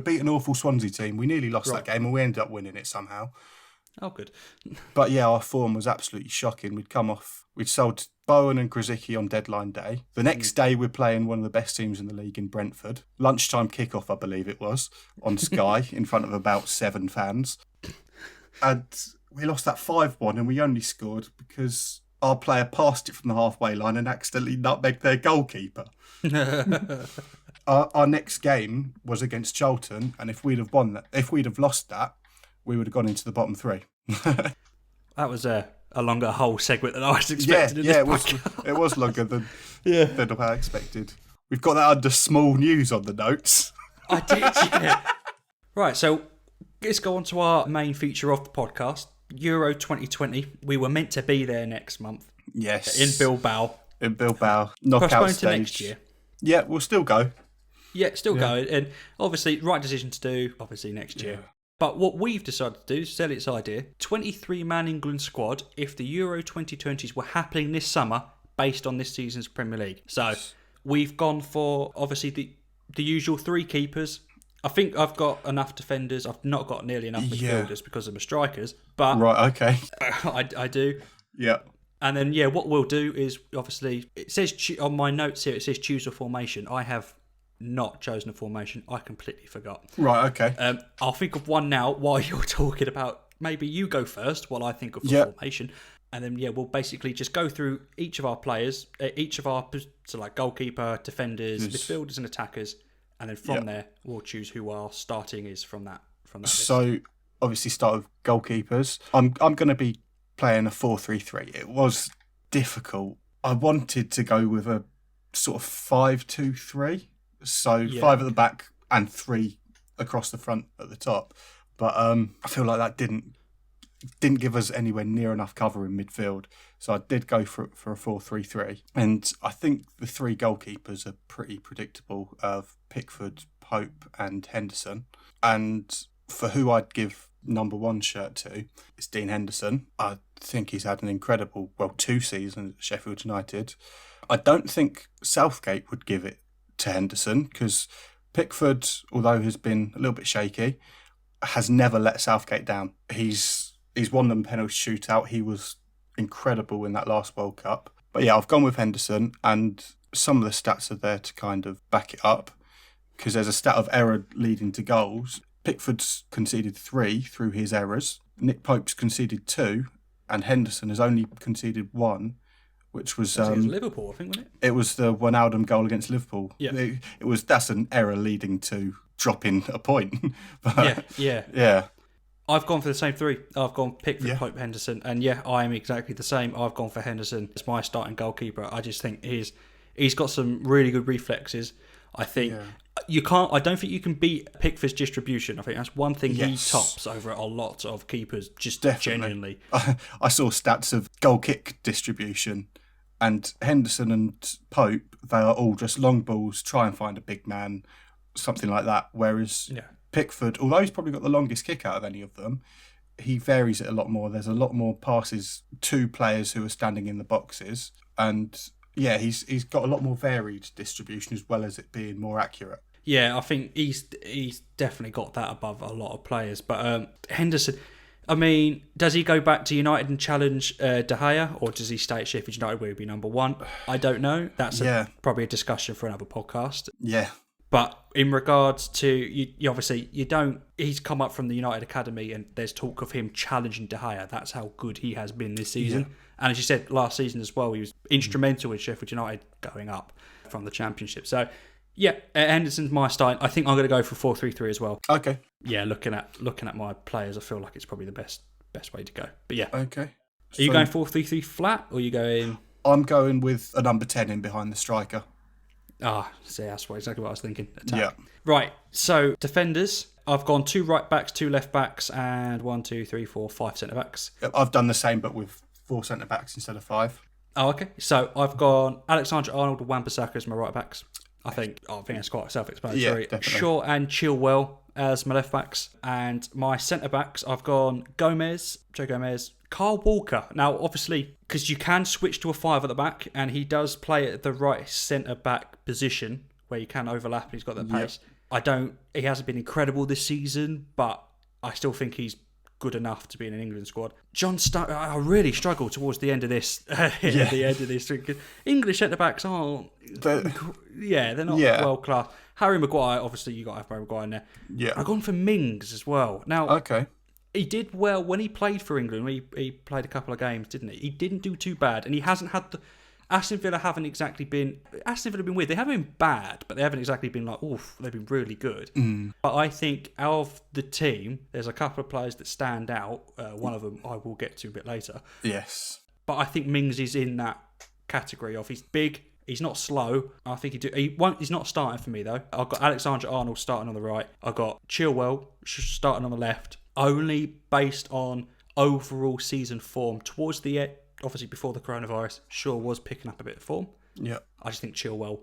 beat an awful Swansea team. We nearly lost that game, and we ended up winning it somehow. Oh, good. But yeah, our form was absolutely shocking. We'd sold Bowen and Grzycki on deadline day. The next day, we're playing one of the best teams in the league in Brentford. Lunchtime kickoff, I believe it was, on Sky in front of about 7 fans. And we lost that 5-1, and we only scored because our player passed it from the halfway line and accidentally nutmegged their goalkeeper. Our next game was against Charlton, and if we'd have lost that, we would have gone into the bottom 3. That was a longer whole segment than I was expecting. Yeah, it was longer than I expected. We've got that under small news on the notes. I did, yeah. Right, so let's go on to our main feature of the podcast, Euro 2020. We were meant to be there next month. Yes. In Bilbao. Knockout Postponed stage. to next year. Yeah, we'll still go. Yeah, still going. And obviously, right decision to do, obviously, next year. But what we've decided to do, is Elliot's idea, 23-man England squad if the Euro 2020s were happening this summer based on this season's Premier League. So we've gone for, obviously, the usual 3 keepers. I think I've got enough defenders. I've not got nearly enough midfielders because of my strikers. But right, okay. I do. Yeah. And then, what we'll do is, obviously, it says on my notes here, it says choose a formation. I have not chosen a formation. I completely forgot. Right, okay. I'll think of one now while you're talking about. Maybe you go first while I think of the formation. And then, we'll basically just go through each of our players, so like goalkeeper, defenders, midfielders and attackers. And then from there, we'll choose who our starting is from that So, list. Obviously start with goalkeepers. I'm going to be playing a 4-3-3. It was difficult. I wanted to go with a sort of 5-2-3. So 5 at the back and 3 across the front at the top. But I feel like that didn't give us anywhere near enough cover in midfield. So I did go for a 4-3-3. And I think the 3 goalkeepers are pretty predictable of Pickford, Pope and Henderson. And for who I'd give number 1 shirt to, it's Dean Henderson. I think he's had an incredible, 2 seasons at Sheffield United. I don't think Southgate would give it to Henderson because Pickford, although has been a little bit shaky, has never let Southgate down. He's won them penalty shootout. He was incredible in that last World Cup. But I've gone with Henderson, and some of the stats are there to kind of back it up because there's a stat of error leading to goals. Pickford's conceded 3 through his errors. Nick Pope's conceded 2, and Henderson has only conceded 1, which was Liverpool, I think, wasn't it? It was the Wijnaldum goal against Liverpool. Yeah, that's an error leading to dropping a point. But, yeah. I've gone for the same 3. I've gone Pickford, Pope, Henderson, and I am exactly the same. I've gone for Henderson as my starting goalkeeper. I just think he's got some really good reflexes. I think I don't think you can beat Pickford's distribution. I think that's one thing he tops over a lot of keepers. Just genuinely, I saw stats of goal kick distribution, and Henderson and Pope, they are all just long balls, try and find a big man, something like that. Whereas Pickford, although he's probably got the longest kick out of any of them, he varies it a lot more. There's a lot more passes to players who are standing in the boxes, and he's got a lot more varied distribution as well as it being more accurate. Yeah, I think he's definitely got that above a lot of players. But Henderson, I mean, does he go back to United and challenge De Gea, or does he stay at Sheffield United where he'll be number 1? I don't know. That's probably a discussion for another podcast. Yeah. But in regards to, he's come up from the United Academy and there's talk of him challenging De Gea. That's how good he has been this season. Yeah. And as you said, last season as well, he was instrumental in Sheffield United going up from the Championship. So, Henderson's my style. I think I'm going to go for 4-3-3 as well. Okay. Yeah, looking at my players, I feel like it's probably the best way to go. But okay. Are you going 4-3-3 flat, or are you going? I'm going with a number 10 in behind the striker. See, that's exactly what I was thinking. Attack. Yeah. Right. So defenders, I've gone 2 right backs, 2 left backs, and 1, 2, 3, 4, 5 centre backs. I've done the same, but with 4 centre backs instead of 5. Oh, okay. So I've gone Alexander-Arnold and Wan-Bissaka as my right backs. I think that's quite self-explanatory. Yeah, definitely. Shaw and Chilwell as my left backs, and my centre backs, I've gone Joe Gomez, Carl Walker. Now, obviously, because you can switch to a 5 at the back, and he does play at the right centre back position where you can overlap. He's got that pace. He hasn't been incredible this season, but I still think he's good enough to be in an England squad. I really struggle towards the end of this. The end of this. English centre-backs aren't... they're not world class. Harry Maguire, obviously you got to have Harry Maguire in there. Yeah. I've gone for Mings as well. Now, okay. He did well when he played for England. He played a couple of games, didn't he? He didn't do too bad, and he hasn't had the... Aston Villa have been weird. They haven't been bad, but they haven't exactly been like, oof, they've been really good. But I think out of the team, there's a couple of players that stand out. One of them I will get to a bit later. Yes. But I think Mings is in that category of he's big, he's not slow. I think he's not starting for me though. I've got Alexander-Arnold starting on the right. I've got Chilwell starting on the left. Only based on overall season form towards the end. Obviously, before the coronavirus, Shaw was picking up a bit of form. Yeah. I just think Chilwell,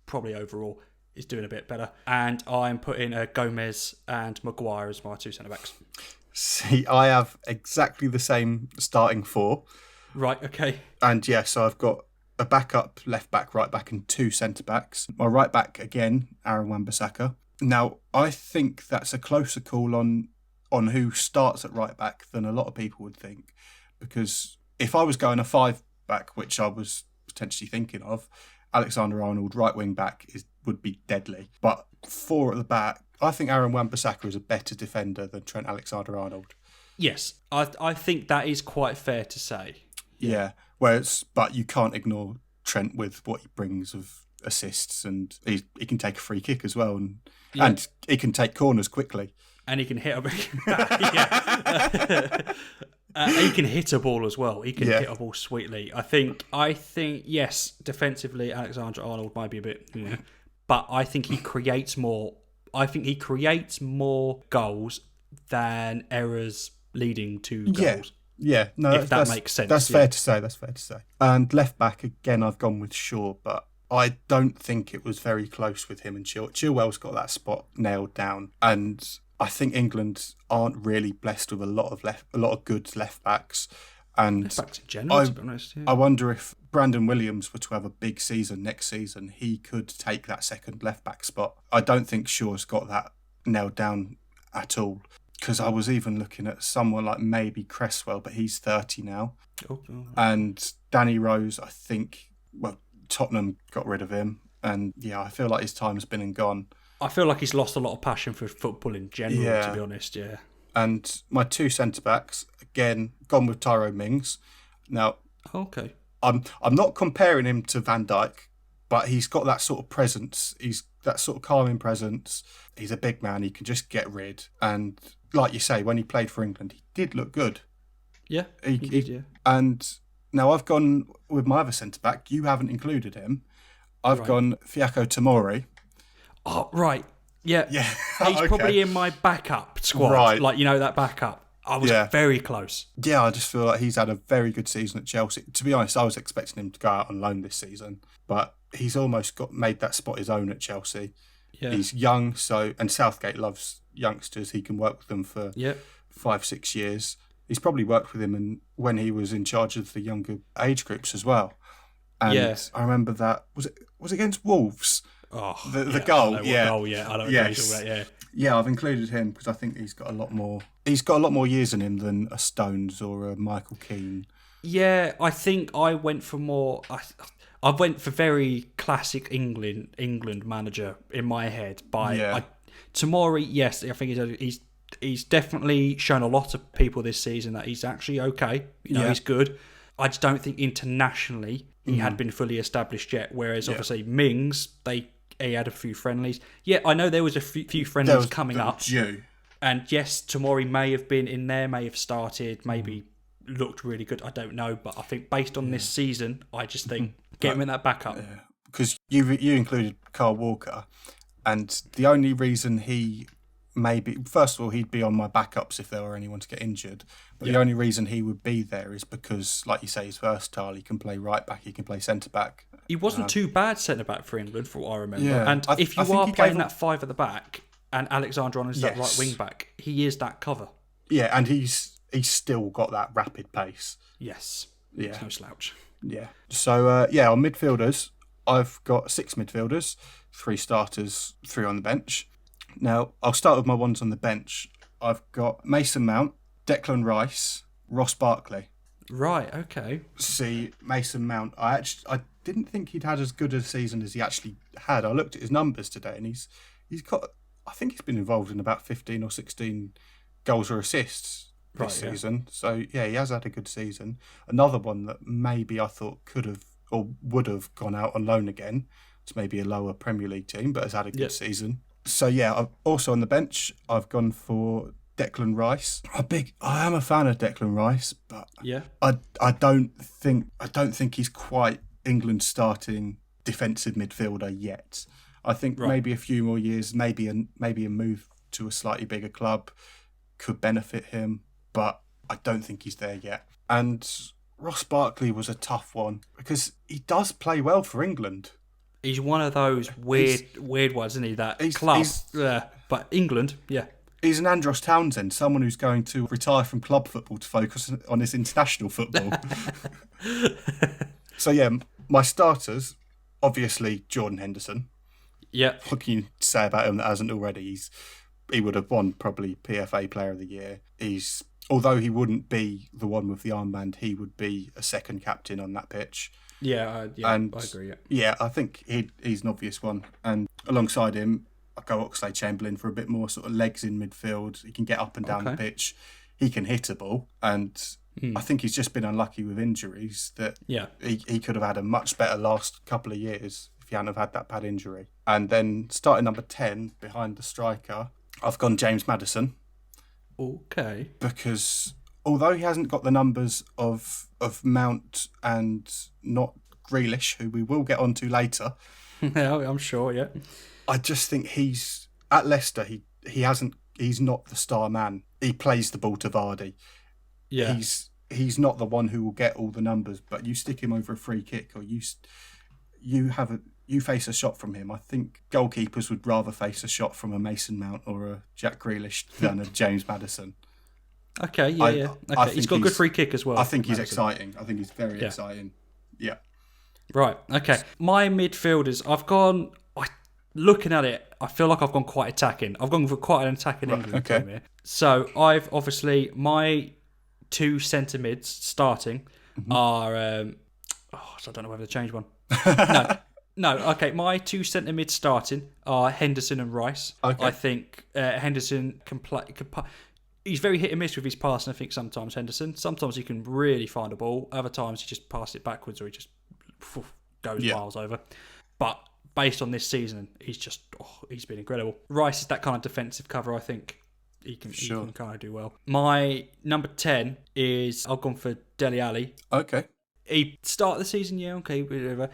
probably overall, is doing a bit better. And I'm putting Gomez and Maguire as my two centre-backs. See, I have exactly the same starting four. Right, okay. And so I've got a backup, left back, right back, and two centre-backs. My right back, again, Aaron Wan-Bissaka. Now, I think that's a closer call on who starts at right back than a lot of people would think. Because... if I was going a 5-back, which I was potentially thinking of, Alexander-Arnold, right wing back, would be deadly. But 4 at the back, I think Aaron Wan-Bissaka is a better defender than Trent Alexander-Arnold. Yes, I think that is quite fair to say. Yeah. But you can't ignore Trent with what he brings of assists, and he can take a free kick as well, and he can take corners quickly. And he can hit a he can hit a ball as well. He can hit a ball sweetly. I think yes, defensively, Alexander-Arnold might be a bit, but I think he creates more. I think he creates more goals than errors leading to goals. Yeah, no, if that makes sense. That's fair to say. That's fair to say. And left back again, I've gone with Shaw, but I don't think it was very close with him and Chilwell. Chilwell's got that spot nailed down, and I think England aren't really blessed with a lot of good left backs. And left backs in general, to be honest. Yeah. I wonder if Brandon Williams were to have a big season next season, he could take that second left back spot. I don't think Shaw's got that nailed down at all. Because I was even looking at someone like maybe Cresswell, but he's 30 now. And Danny Rose, I think, Tottenham got rid of him. And I feel like his time has been and gone. I feel like he's lost a lot of passion for football in general, to be honest, And my two centre-backs, again, gone with Tyrone Mings. Now, okay, I'm not comparing him to Van Dijk, but he's got that sort of presence. He's that sort of calming presence. He's a big man. He can just get rid. And like you say, when he played for England, he did look good. Yeah, he did. And now I've gone with my other centre-back. You haven't included him. I've gone Fiacco Tomori. Oh, right. Yeah. He's probably in my backup squad. Right. Like, that backup. I was very close. Yeah, I just feel like he's had a very good season at Chelsea. To be honest, I was expecting him to go out on loan this season, but he's almost made that spot his own at Chelsea. Yeah. He's young, and Southgate loves youngsters. He can work with them for 5-6 years. He's probably worked with him when he was in charge of the younger age groups as well. And I remember that was it against Wolves. Oh, the goal, I know that. Yeah, I've included him because I think he's got a lot more. He's got a lot more years in him than a Stones or a Michael Keane. Yeah, I think I went for more. I went for very classic England manager in my head. Tomori, yes, I think he's definitely shown a lot of people this season that he's actually okay. He's good. I just don't think internationally he had been fully established yet. Whereas obviously Mings, he had a few friendlies. Yeah, I know there was a few friendlies coming up. And yes, Tomori may have been in there, may have started, maybe looked really good. I don't know. But I think based on this season, I just think get him in that backup. Because you included Kyle Walker. And the only reason he first of all, he'd be on my backups if there were anyone to get injured. But the only reason he would be there is because, like you say, he's versatile. He can play right back, he can play centre back. He wasn't too bad centre back for England, for what I remember. Yeah. And if you are playing that 5 at the back and Alexander-Arnold is that right wing back, he is that cover. Yeah, and he's still got that rapid pace. Yes. Yeah. It's no slouch. Yeah. So, on midfielders, I've got 6 midfielders, 3 starters, 3 on the bench. Now, I'll start with my ones on the bench. I've got Mason Mount, Declan Rice, Ross Barkley. Right, okay. See, Mason Mount, I didn't think he'd had as good a season as he actually had. I looked at his numbers today, and he's got, I think he's been involved in about 15 or 16 goals or assists this season. So, yeah, he has had a good season. Another one that maybe I thought could have or would have gone out on loan again. It's maybe a lower Premier League team, but has had a good season. So, yeah, I've also on the bench, I've gone for Declan Rice. I am a fan of Declan Rice, but I don't think he's quite England's starting defensive midfielder yet. I think maybe a few more years, maybe a move to a slightly bigger club could benefit him, but I don't think he's there yet. And Ross Barkley was a tough one because he does play well for England. He's one of those weird ones, isn't he? That club, but England, He's an Andros Townsend, someone who's going to retire from club football to focus on his international football. So, yeah, my starters, obviously Jordan Henderson. Yeah. What can you say about him that hasn't already? He would have won probably PFA Player of the Year. Although he wouldn't be the one with the armband, he would be a second captain on that pitch. I agree. Yeah, I think he's an obvious one. And alongside him, I go Oxlade-Chamberlain for a bit more sort of legs in midfield. He can get up and down the pitch. He can hit a ball. And I think he's just been unlucky with injuries that he could have had a much better last couple of years if he hadn't have had that bad injury. And then starting number 10 behind the striker, I've gone James Maddison. Okay. Because although he hasn't got the numbers of Mount and not Grealish, who we will get onto later. I'm sure, yeah. I just think he's at Leicester. He's not the star man. He plays the ball to Vardy. Yeah, he's not the one who will get all the numbers. But you stick him over a free kick, or you face a shot from him. I think goalkeepers would rather face a shot from a Mason Mount or a Jack Grealish than a James Maddison. Okay, yeah. Okay, he's got a good free kick as well. I think he's exciting. I think he's very exciting. Yeah. Right. Okay. My midfielders. Looking at it, I feel like I've gone quite attacking. I've gone for quite an attacking England team here. So I've obviously my two centre mids starting are. I don't know whether to change one. No. Okay, my two centre mids starting are Henderson and Rice. Okay. I think Henderson can play. He's very hit and miss with his passing. I think sometimes Henderson. Sometimes he can really find a ball. Other times he just passes it backwards or he just goes miles over. But based on this season, he's been incredible. Rice is that kind of defensive cover. I think he can kind of do well. My number 10 is I've gone for Dele Alli. Okay. He started the season, whatever.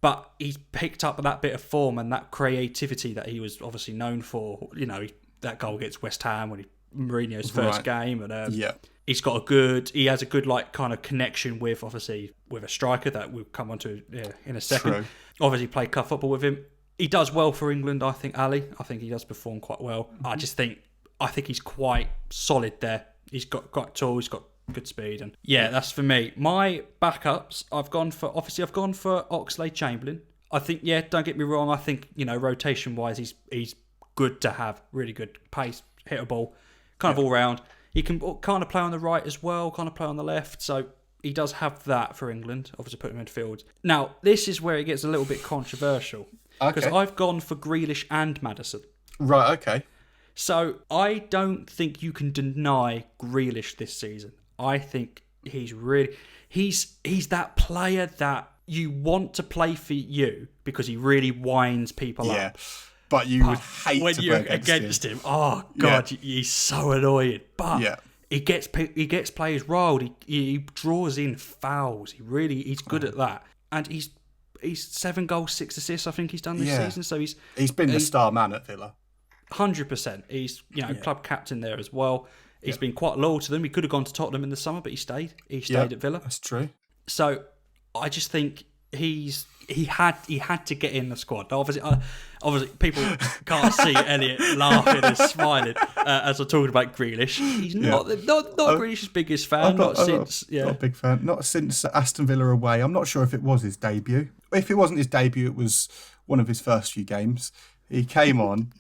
But he's picked up that bit of form and that creativity that he was obviously known for. You know, that goal against West Ham when Mourinho's first game, and he has a good like kind of connection with a striker that we'll come on to in a second. True. Obviously played club football with him. He does well for England, I think. Ali, I think he does perform quite well. I think he's quite solid there. He's got quite tall. He's got good speed, and that's for me. My backups, I've gone for Oxlade-Chamberlain. I think don't get me wrong. I think rotation wise, he's good to have. Really good pace, hit a ball. Kind of all round. He can kind of play on the right as well, kind of play on the left. So he does have that for England. Obviously put him in midfield. Now, this is where it gets a little bit controversial. Because I've gone for Grealish and Maddison. Right, okay. So I don't think you can deny Grealish this season. I think he's that player that you want to play for you because he really winds people up. But you would hate when to you're play against him. Oh God, he's so annoying. But he gets players riled. He draws in fouls. He's good at that. And he's 7 goals, 6 assists. I think he's done this season. So he's been the star man at Villa. 100%. He's club captain there as well. He's been quite loyal to them. He could have gone to Tottenham in the summer, but he stayed. He stayed at Villa. That's true. So I just think he had to get in the squad. Obviously, people can't see Elliot laughing and smiling as I'm talking about Grealish. He's not Grealish's biggest fan. Not a big fan. Not since Aston Villa away. I'm not sure if it was his debut. If it wasn't his debut, it was one of his first few games. He came on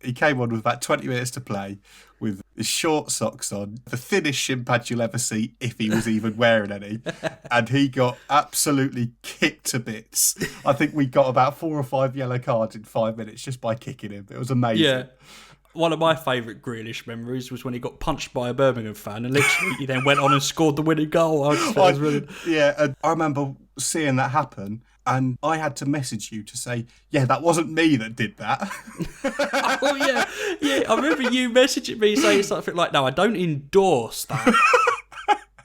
He came on with about 20 minutes to play, with his short socks on, the thinnest shin pads you'll ever see, if he was even wearing any, and he got absolutely kicked to bits. I think we got about 4 or 5 yellow cards in 5 minutes just by kicking him. It was amazing. Yeah. One of my favourite Grealish memories was when he got punched by a Birmingham fan, and literally he then went on and scored the winning goal. And I remember seeing that happen, and I had to message you to say, yeah, that wasn't me that did that. Oh, yeah. I remember you messaging me saying something like, no, I don't endorse that.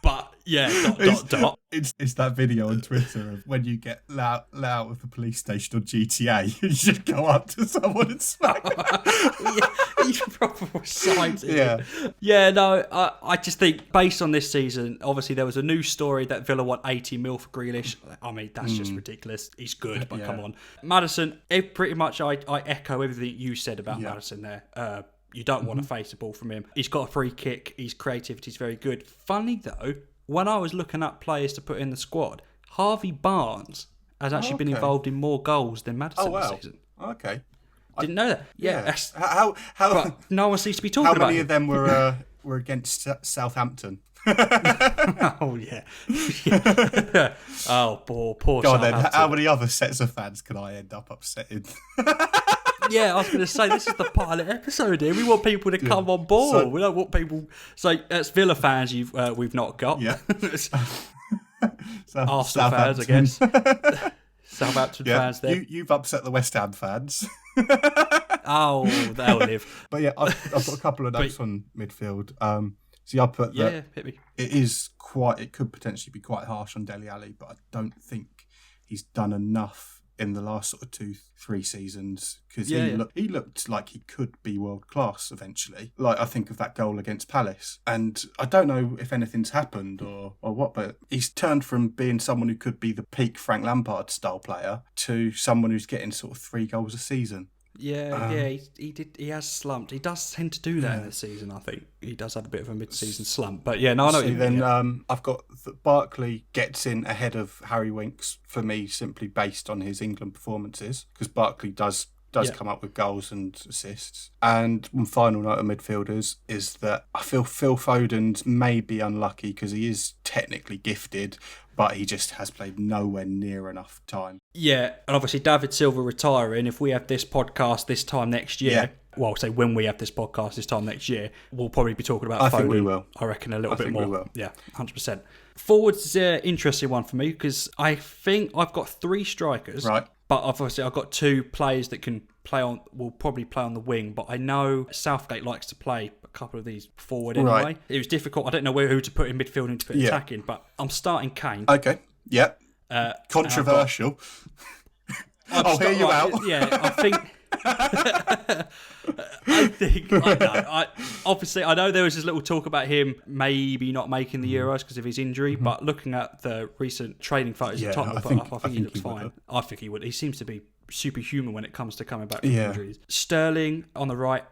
But, yeah, ... It's that video on Twitter of when you get loud with the police station on GTA, you just go up to someone and smack them. Yeah, you probably recited Yeah. it. Yeah, no, I just think based on this season, obviously there was a news story that Villa want 80 mil for Grealish. I mean, that's just ridiculous. He's good, but come on. Maddison, pretty much I echo everything you said about Maddison there. You don't want to face the ball from him. He's got a free kick. His creativity is very good. Funny, though, when I was looking up players to put in the squad, Harvey Barnes has actually been involved in more goals than Maddison this season. Okay. Didn't know that. Yeah. How but no one seems to be talking about How many him. of them were against Southampton? Oh, yeah. Oh, poor God, then, Southampton. how many other sets of fans can I end up upsetting? Yeah, I was going to say, this is the pilot episode here. We want people to come on board. We don't want people... So, that's Villa fans we've not got. Yeah. Arsenal fans, I guess. Southampton fans there. You've upset the West Ham fans. Oh, they'll live. But yeah, I've got a couple of notes on midfield. See, I put that hit me. it could potentially be quite harsh on Dele Alli, but I don't think he's done enough in the last sort of 2-3 seasons, because he looked like he could be world class eventually. Like, I think of that goal against Palace, and I don't know if anything's happened or what, but he's turned from being someone who could be the peak Frank Lampard style player to someone who's getting sort of 3 goals a season. He has slumped. He does tend to do that in the season, I think. He does have a bit of a mid-season slump. But yeah, no, I know what you mean. Then I've got that Barkley gets in ahead of Harry Winks for me, simply based on his England performances, because Barkley does come up with goals and assists. And one final note on midfielders is that I feel Phil Foden's may be unlucky because he is technically gifted, but he just has played nowhere near enough time. Yeah, and obviously David Silva retiring, if we have this podcast this time next year, well, say when we have this podcast this time next year, we'll probably be talking about Foden. I think we will. I reckon a little bit more. We will. Yeah, 100%. Forwards is an interesting one for me because I think I've got 3 strikers. Right. But obviously I've got 2 players that will probably play on the wing, but I know Southgate likes to play a couple of these forward anyway. Right. It was difficult. I don't know who to put in midfield and who to put in attacking, but I'm starting Kane. Okay. Yeah. Controversial. I'll hear you out. Yeah, I think... obviously I know there was this little talk about him maybe not making the Euros because of his injury, but looking at the recent training photos of Tottenham put up, I think he looks fine. I think he would. He seems to be superhuman when it comes to coming back from injuries. Sterling on the right,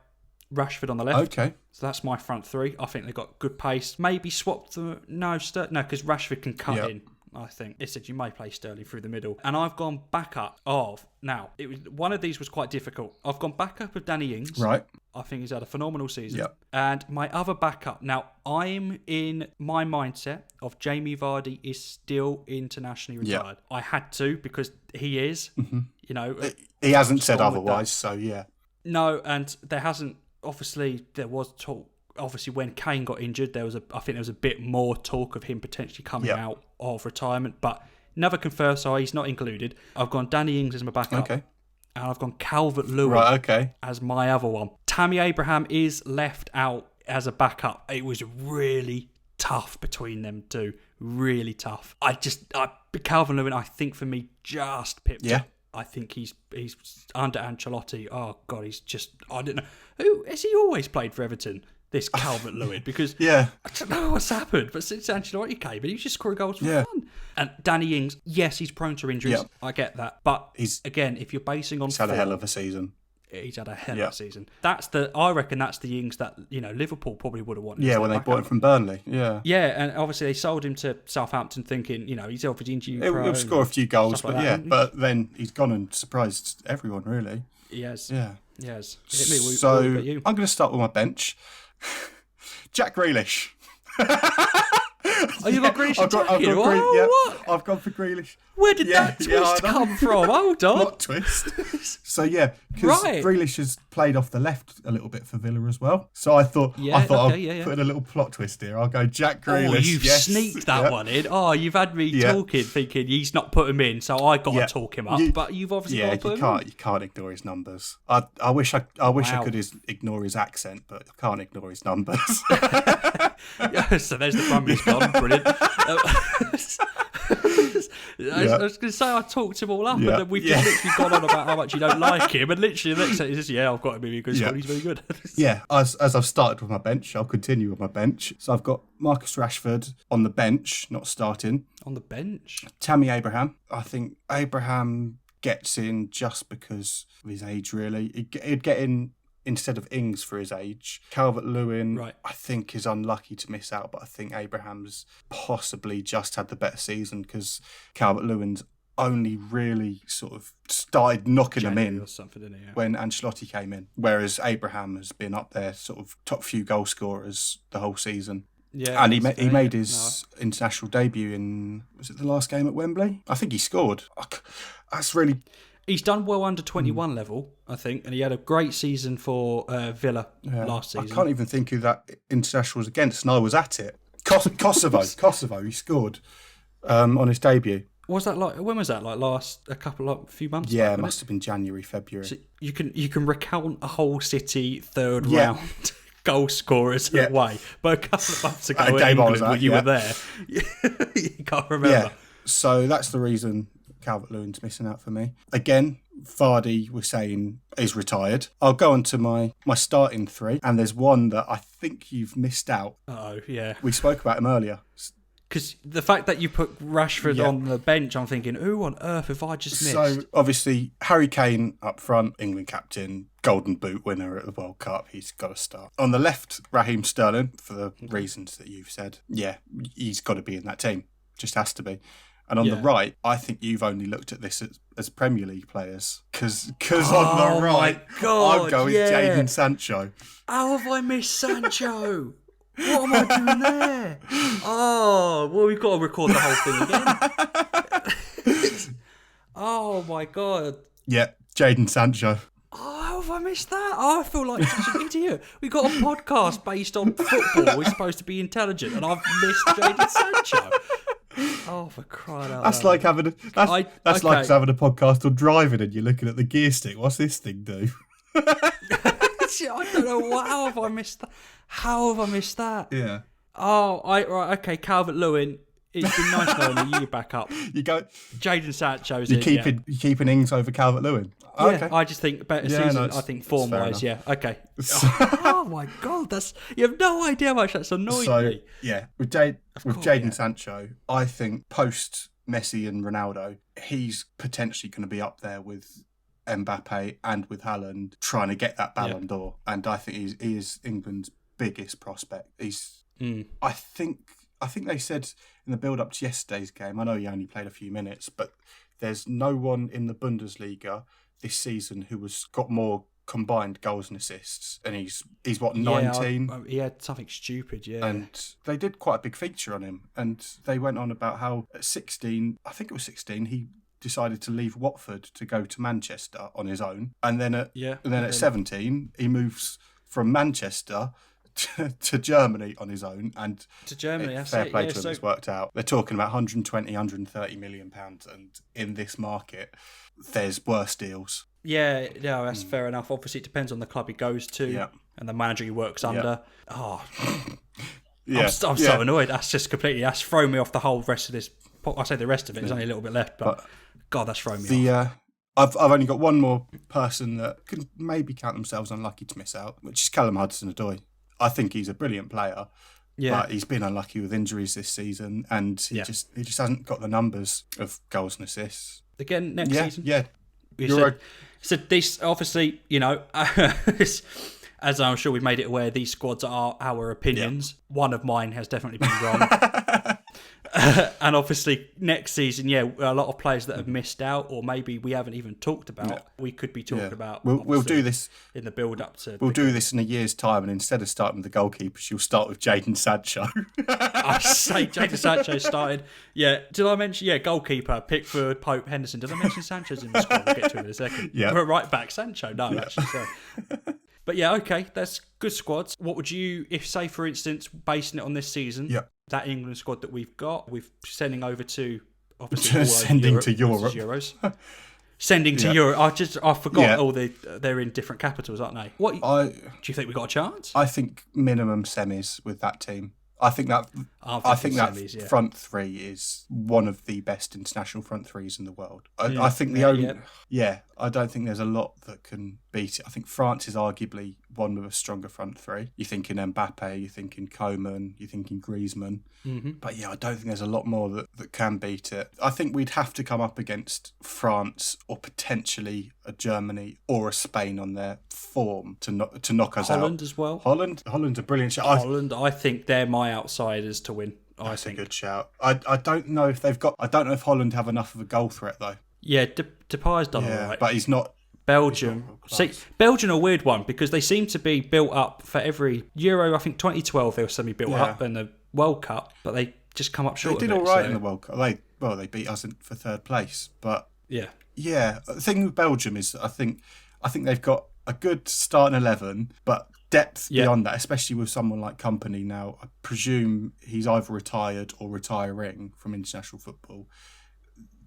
Rashford on the left. Okay. So that's my front 3. I think they've got good pace. Maybe swap the... No, because Rashford can cut in. I think it said you may play Sterling through the middle, and I've gone backup of now. It was one of these was quite difficult. I've gone backup of Danny Ings. Right. I think he's had a phenomenal season. Yep. And my other backup now, I'm in my mindset of Jamie Vardy is still internationally retired. I had to because he is. Mm-hmm. You know, he hasn't said otherwise. So yeah. No, and there hasn't. Obviously, there was talk. Obviously, when Kane got injured, I think there was a bit more talk of him potentially coming out of retirement, but never confirmed, so he's not included. I've gone Danny Ings as my backup. Okay. And I've gone Calvert-Lewin as my other one. Tammy Abraham is left out as a backup. It was really tough between them two. Really tough. Calvert-Lewin, I think for me, just pipped him. I think he's under Ancelotti. Oh, God, he's just... I don't know. Has he always played for Everton? This Calvert-Lewin, because I don't know what's happened, but since Ancelotti came in, he's just scoring goals for fun. And Danny Ings, yes, he's prone to injuries. Yep. I get that. But again, if you're basing on... He's had a hell of a season. He's had a hell of a season. I reckon that's the Ings that, Liverpool probably would have wanted. Yeah, when they bought him from Burnley. Yeah. Yeah, and obviously they sold him to Southampton thinking, he's obviously injury prone. He'll score a few goals, but but then he's gone and surprised everyone, really. He has. Yeah. He has. So I'm going to start with my bench. Jack Grealish. Oh, you got Grealish attacking? What? I've gone for Grealish. Where did that twist come from? Hold on. Plot twist. So because Grealish has played off the left a little bit for Villa as well. So I thought I'll put in a little plot twist here. I'll go Jack Grealish. Oh, you've sneaked that one in. Oh, you've had me talking, thinking he's not put him in, so I got to talk him up. But you've obviously got to put him in. You can't ignore his numbers. I wish I could ignore his accent, but I can't ignore his numbers. So there's the Brumbies gone. Brilliant. I was going to say I talked him all up, and then we've just literally gone on about how much you don't like him, and literally the next sentence is, I've got him in a good squad. He's very good. As I've started with my bench, I'll continue with my bench. So I've got Marcus Rashford on the bench, not starting. On the bench? Tammy Abraham. I think Abraham gets in just because of his age, really. He'd get in instead of Ings for his age. Calvert-Lewin, I think, is unlucky to miss out, but I think Abraham's possibly just had the better season because Calvert-Lewin's only really sort of started knocking them in when Ancelotti came in, whereas Abraham has been up there sort of top few goal scorers the whole season. Yeah, and he made his international debut in, was it the last game at Wembley? I think he scored. That's really... He's done well under 21 level, I think, and he had a great season for Villa last season. I can't even think who that international was against, and I was at it. Kosovo, he scored on his debut. Was that like? When was that? Like few months? Yeah, back, it must have been January, February. So you can recount a whole City third round goal scorers away, but a couple of months ago in England, when you were there, you can't remember. Yeah, so that's the reason Calvert-Lewin's missing out for me. Again, Vardy, we're saying, is retired. I'll go on to my starting three, and there's one that I think you've missed out. Oh, yeah. We spoke about him earlier. Because the fact that you put Rashford on the bench, I'm thinking, who on earth have I just missed? So, obviously, Harry Kane up front, England captain, Golden Boot winner at the World Cup. He's got to start. On the left, Raheem Sterling, for the reasons that you've said. Yeah, he's got to be in that team. Just has to be. And on the right, I think you've only looked at this as Premier League players. Because on the right, I'm going Jadon Sancho. How have I missed Sancho? What am I doing there? Oh, well, we've got to record the whole thing again. Oh, my God. Yeah, Jadon Sancho. Oh, how have I missed that? Oh, I feel like such an idiot. We got a podcast based on football. We're supposed to be intelligent, and I've missed Jadon Sancho. Oh, for crying out loud! That's like having like having a podcast on driving, and you're looking at the gear stick. What's this thing do? I don't know. How have I missed that? How have I missed that? Yeah. Oh, okay. Calvert-Lewin. It's been nice knowing you back up. You go. Jadon Sancho's you keeping Ings over Calvert-Lewin. Yeah, okay. I just think better season. I think form-wise, okay. Oh my God, you have no idea how much that's annoyed me. Yeah, with Jadon Sancho, I think post Messi and Ronaldo, he's potentially going to be up there with Mbappe and with Haaland trying to get that Ballon d'Or, and I think he is England's biggest prospect. I think they said in the build-up to yesterday's game, I know he only played a few minutes, but there's no one in the Bundesliga this season who has got more combined goals and assists, and he's what, 19? He had something stupid, and they did quite a big feature on him, and they went on about how at 16, I think it was 16, he decided to leave Watford to go to Manchester on his own, and then at 17 he moves from Manchester to Germany on his own, and to Germany, fair play to him, it's worked out. They're talking about 120, 130 million pounds, and in this market there's worse deals. Yeah, that's fair enough. Obviously, it depends on the club he goes to and the manager he works under. Oh, I'm so annoyed. That's thrown me off the whole rest of this. I say the rest of it. There's only a little bit left, but God, that's thrown me off. I've only got one more person that can maybe count themselves unlucky to miss out, which is Callum Hudson-Odoi. I think he's a brilliant player. Yeah. But he's been unlucky with injuries this season, and he just hasn't got the numbers of goals and assists. Again, next season. Yeah. So this, obviously, as I'm sure we've made it aware, these squads are our opinions. Yeah. One of mine has definitely been wrong. And obviously next season, a lot of players that have missed out, or maybe we haven't even talked about, we could be talking about. We'll do this in the build up to. We'll do this in a year's time, and instead of starting with the goalkeepers, you'll start with Jadon Sancho. I say Jadon Sancho started. Yeah, did I mention? Yeah, goalkeeper Pickford, Pope, Henderson. Did I mention Sancho's in the squad? We'll get to him in a second. Yeah, we're right back. Sancho, no, actually, sorry. But yeah, okay, that's good squads. What would you, if say for instance, basing it on this season, that England squad that we've got, we're sending over to obviously sending to Europe. Euros. Sending to Europe. I forgot they're in different capitals, aren't they? Do you think we got a chance? I think minimum semis with that team. I think that semis, front three is one of the best international front threes in the world. I think I don't think there's a lot that can beat it. I think France is arguably one with a stronger front three. You're thinking Mbappe, you're thinking Coman, you're thinking Griezmann. Mm-hmm. But I don't think there's a lot more that can beat it. I think we'd have to come up against France or potentially a Germany or a Spain on their form to knock us out. Holland as well. Holland's a brilliant shout. Holland, I think they're my outsiders to win. That's a good shout. I don't know if I don't know if Holland have enough of a goal threat though. Yeah, Depay's done all right. But he's not. Belgium. See, Belgium are a weird one because they seem to be built up for every Euro. I think 2012 they were suddenly built up in the World Cup, but they just come up short. They did all right in the World Cup. They beat us for third place, but yeah. The thing with Belgium is I think they've got a good starting 11, but depth beyond that, especially with someone like Kompany now. I presume he's either retired or retiring from international football.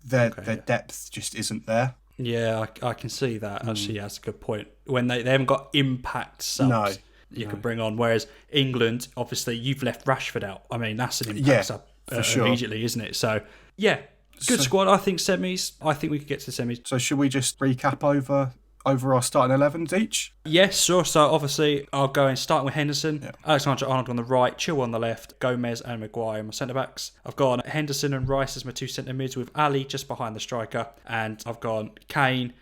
Their depth just isn't there. Yeah, I can see that. Actually, that's a good point. When they haven't got impact subs you could bring on, whereas England, obviously, you've left Rashford out. I mean, that's an impact sub immediately, isn't it? So, good squad. I think semis. I think we could get to the semis. So, should we just recap over our starting 11s each? Yes, sure. So obviously I'll go in starting with Henderson, Alexander-Arnold on the right, Chilwell on the left, Gomez and Maguire my centre-backs. I've got Henderson and Rice as my two centre-mids with Ali just behind the striker, and I've got Kane,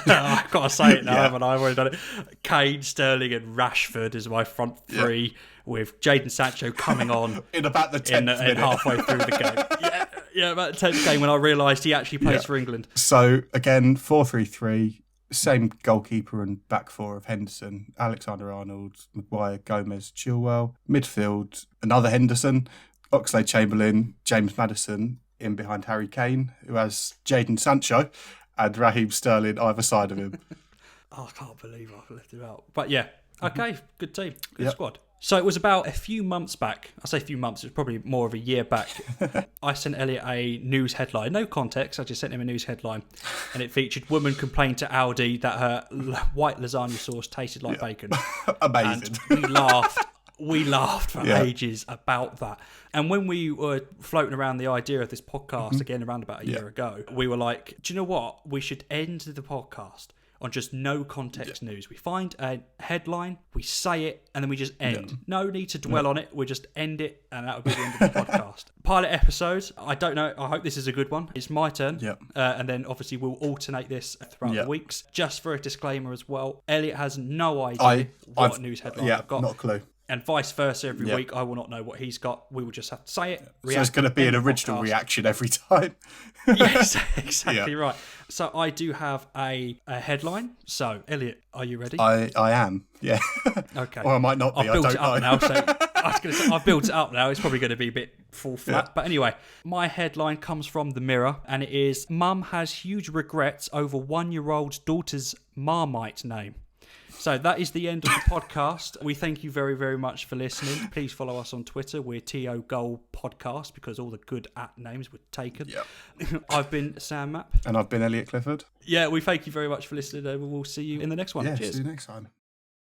I've got to say it now, haven't I? I've already done it. Kane, Sterling and Rashford is my front three with Jadon Sancho coming on in about the 10th minute. Halfway through the game. Yeah, about the 10th game when I realised he actually plays for England. So again, 4-3-3. Same goalkeeper and back four of Henderson, Alexander-Arnold, Maguire, Gomez, Chilwell. Midfield, another Henderson, Oxlade-Chamberlain, James Maddison in behind Harry Kane, who has Jadon Sancho and Raheem Sterling either side of him. I can't believe I've left him out. But okay, good team, good squad. So it was about a few months back. I say a few months, it was probably more of a year back. I sent Elliot a news headline. No context, I just sent him a news headline. And it featured woman complained to Aldi that her white lasagna sauce tasted like bacon. Amazing. And we laughed for ages about that. And when we were floating around the idea of this podcast again around about a year ago, we were like, do you know what? We should end the podcast on just no context news. We find a headline, we say it, and then we just end. Yeah. No need to dwell on it. We just end it, and that would be the end of the podcast. Pilot episodes. I don't know. I hope this is a good one. It's my turn. Yeah. And then obviously we'll alternate this throughout the weeks. Just for a disclaimer as well, Elliot has no idea what news headline I've got. Not a clue. And vice versa every week. I will not know what he's got. We will just have to say it. So it's going to be an original reaction every time. Yes, exactly right. So I do have a headline. So Elliot, are you ready? I am. Yeah. Okay. Or I might not be. I've built it up now. So I was going to say I've built it up now. It's probably going to be a bit full flat. But anyway, my headline comes from the Mirror, and it is: Mum has huge regrets over 1-year-old daughter's Marmite name. So that is the end of the podcast. We thank you very, very much for listening. Please follow us on Twitter. We're TO Goal Podcast because all the good names were taken. Yep. I've been Sam Mapp. And I've been Elliot Clifford. Yeah, we thank you very much for listening. We'll see you in the next one. Yeah, Cheers. See you next time.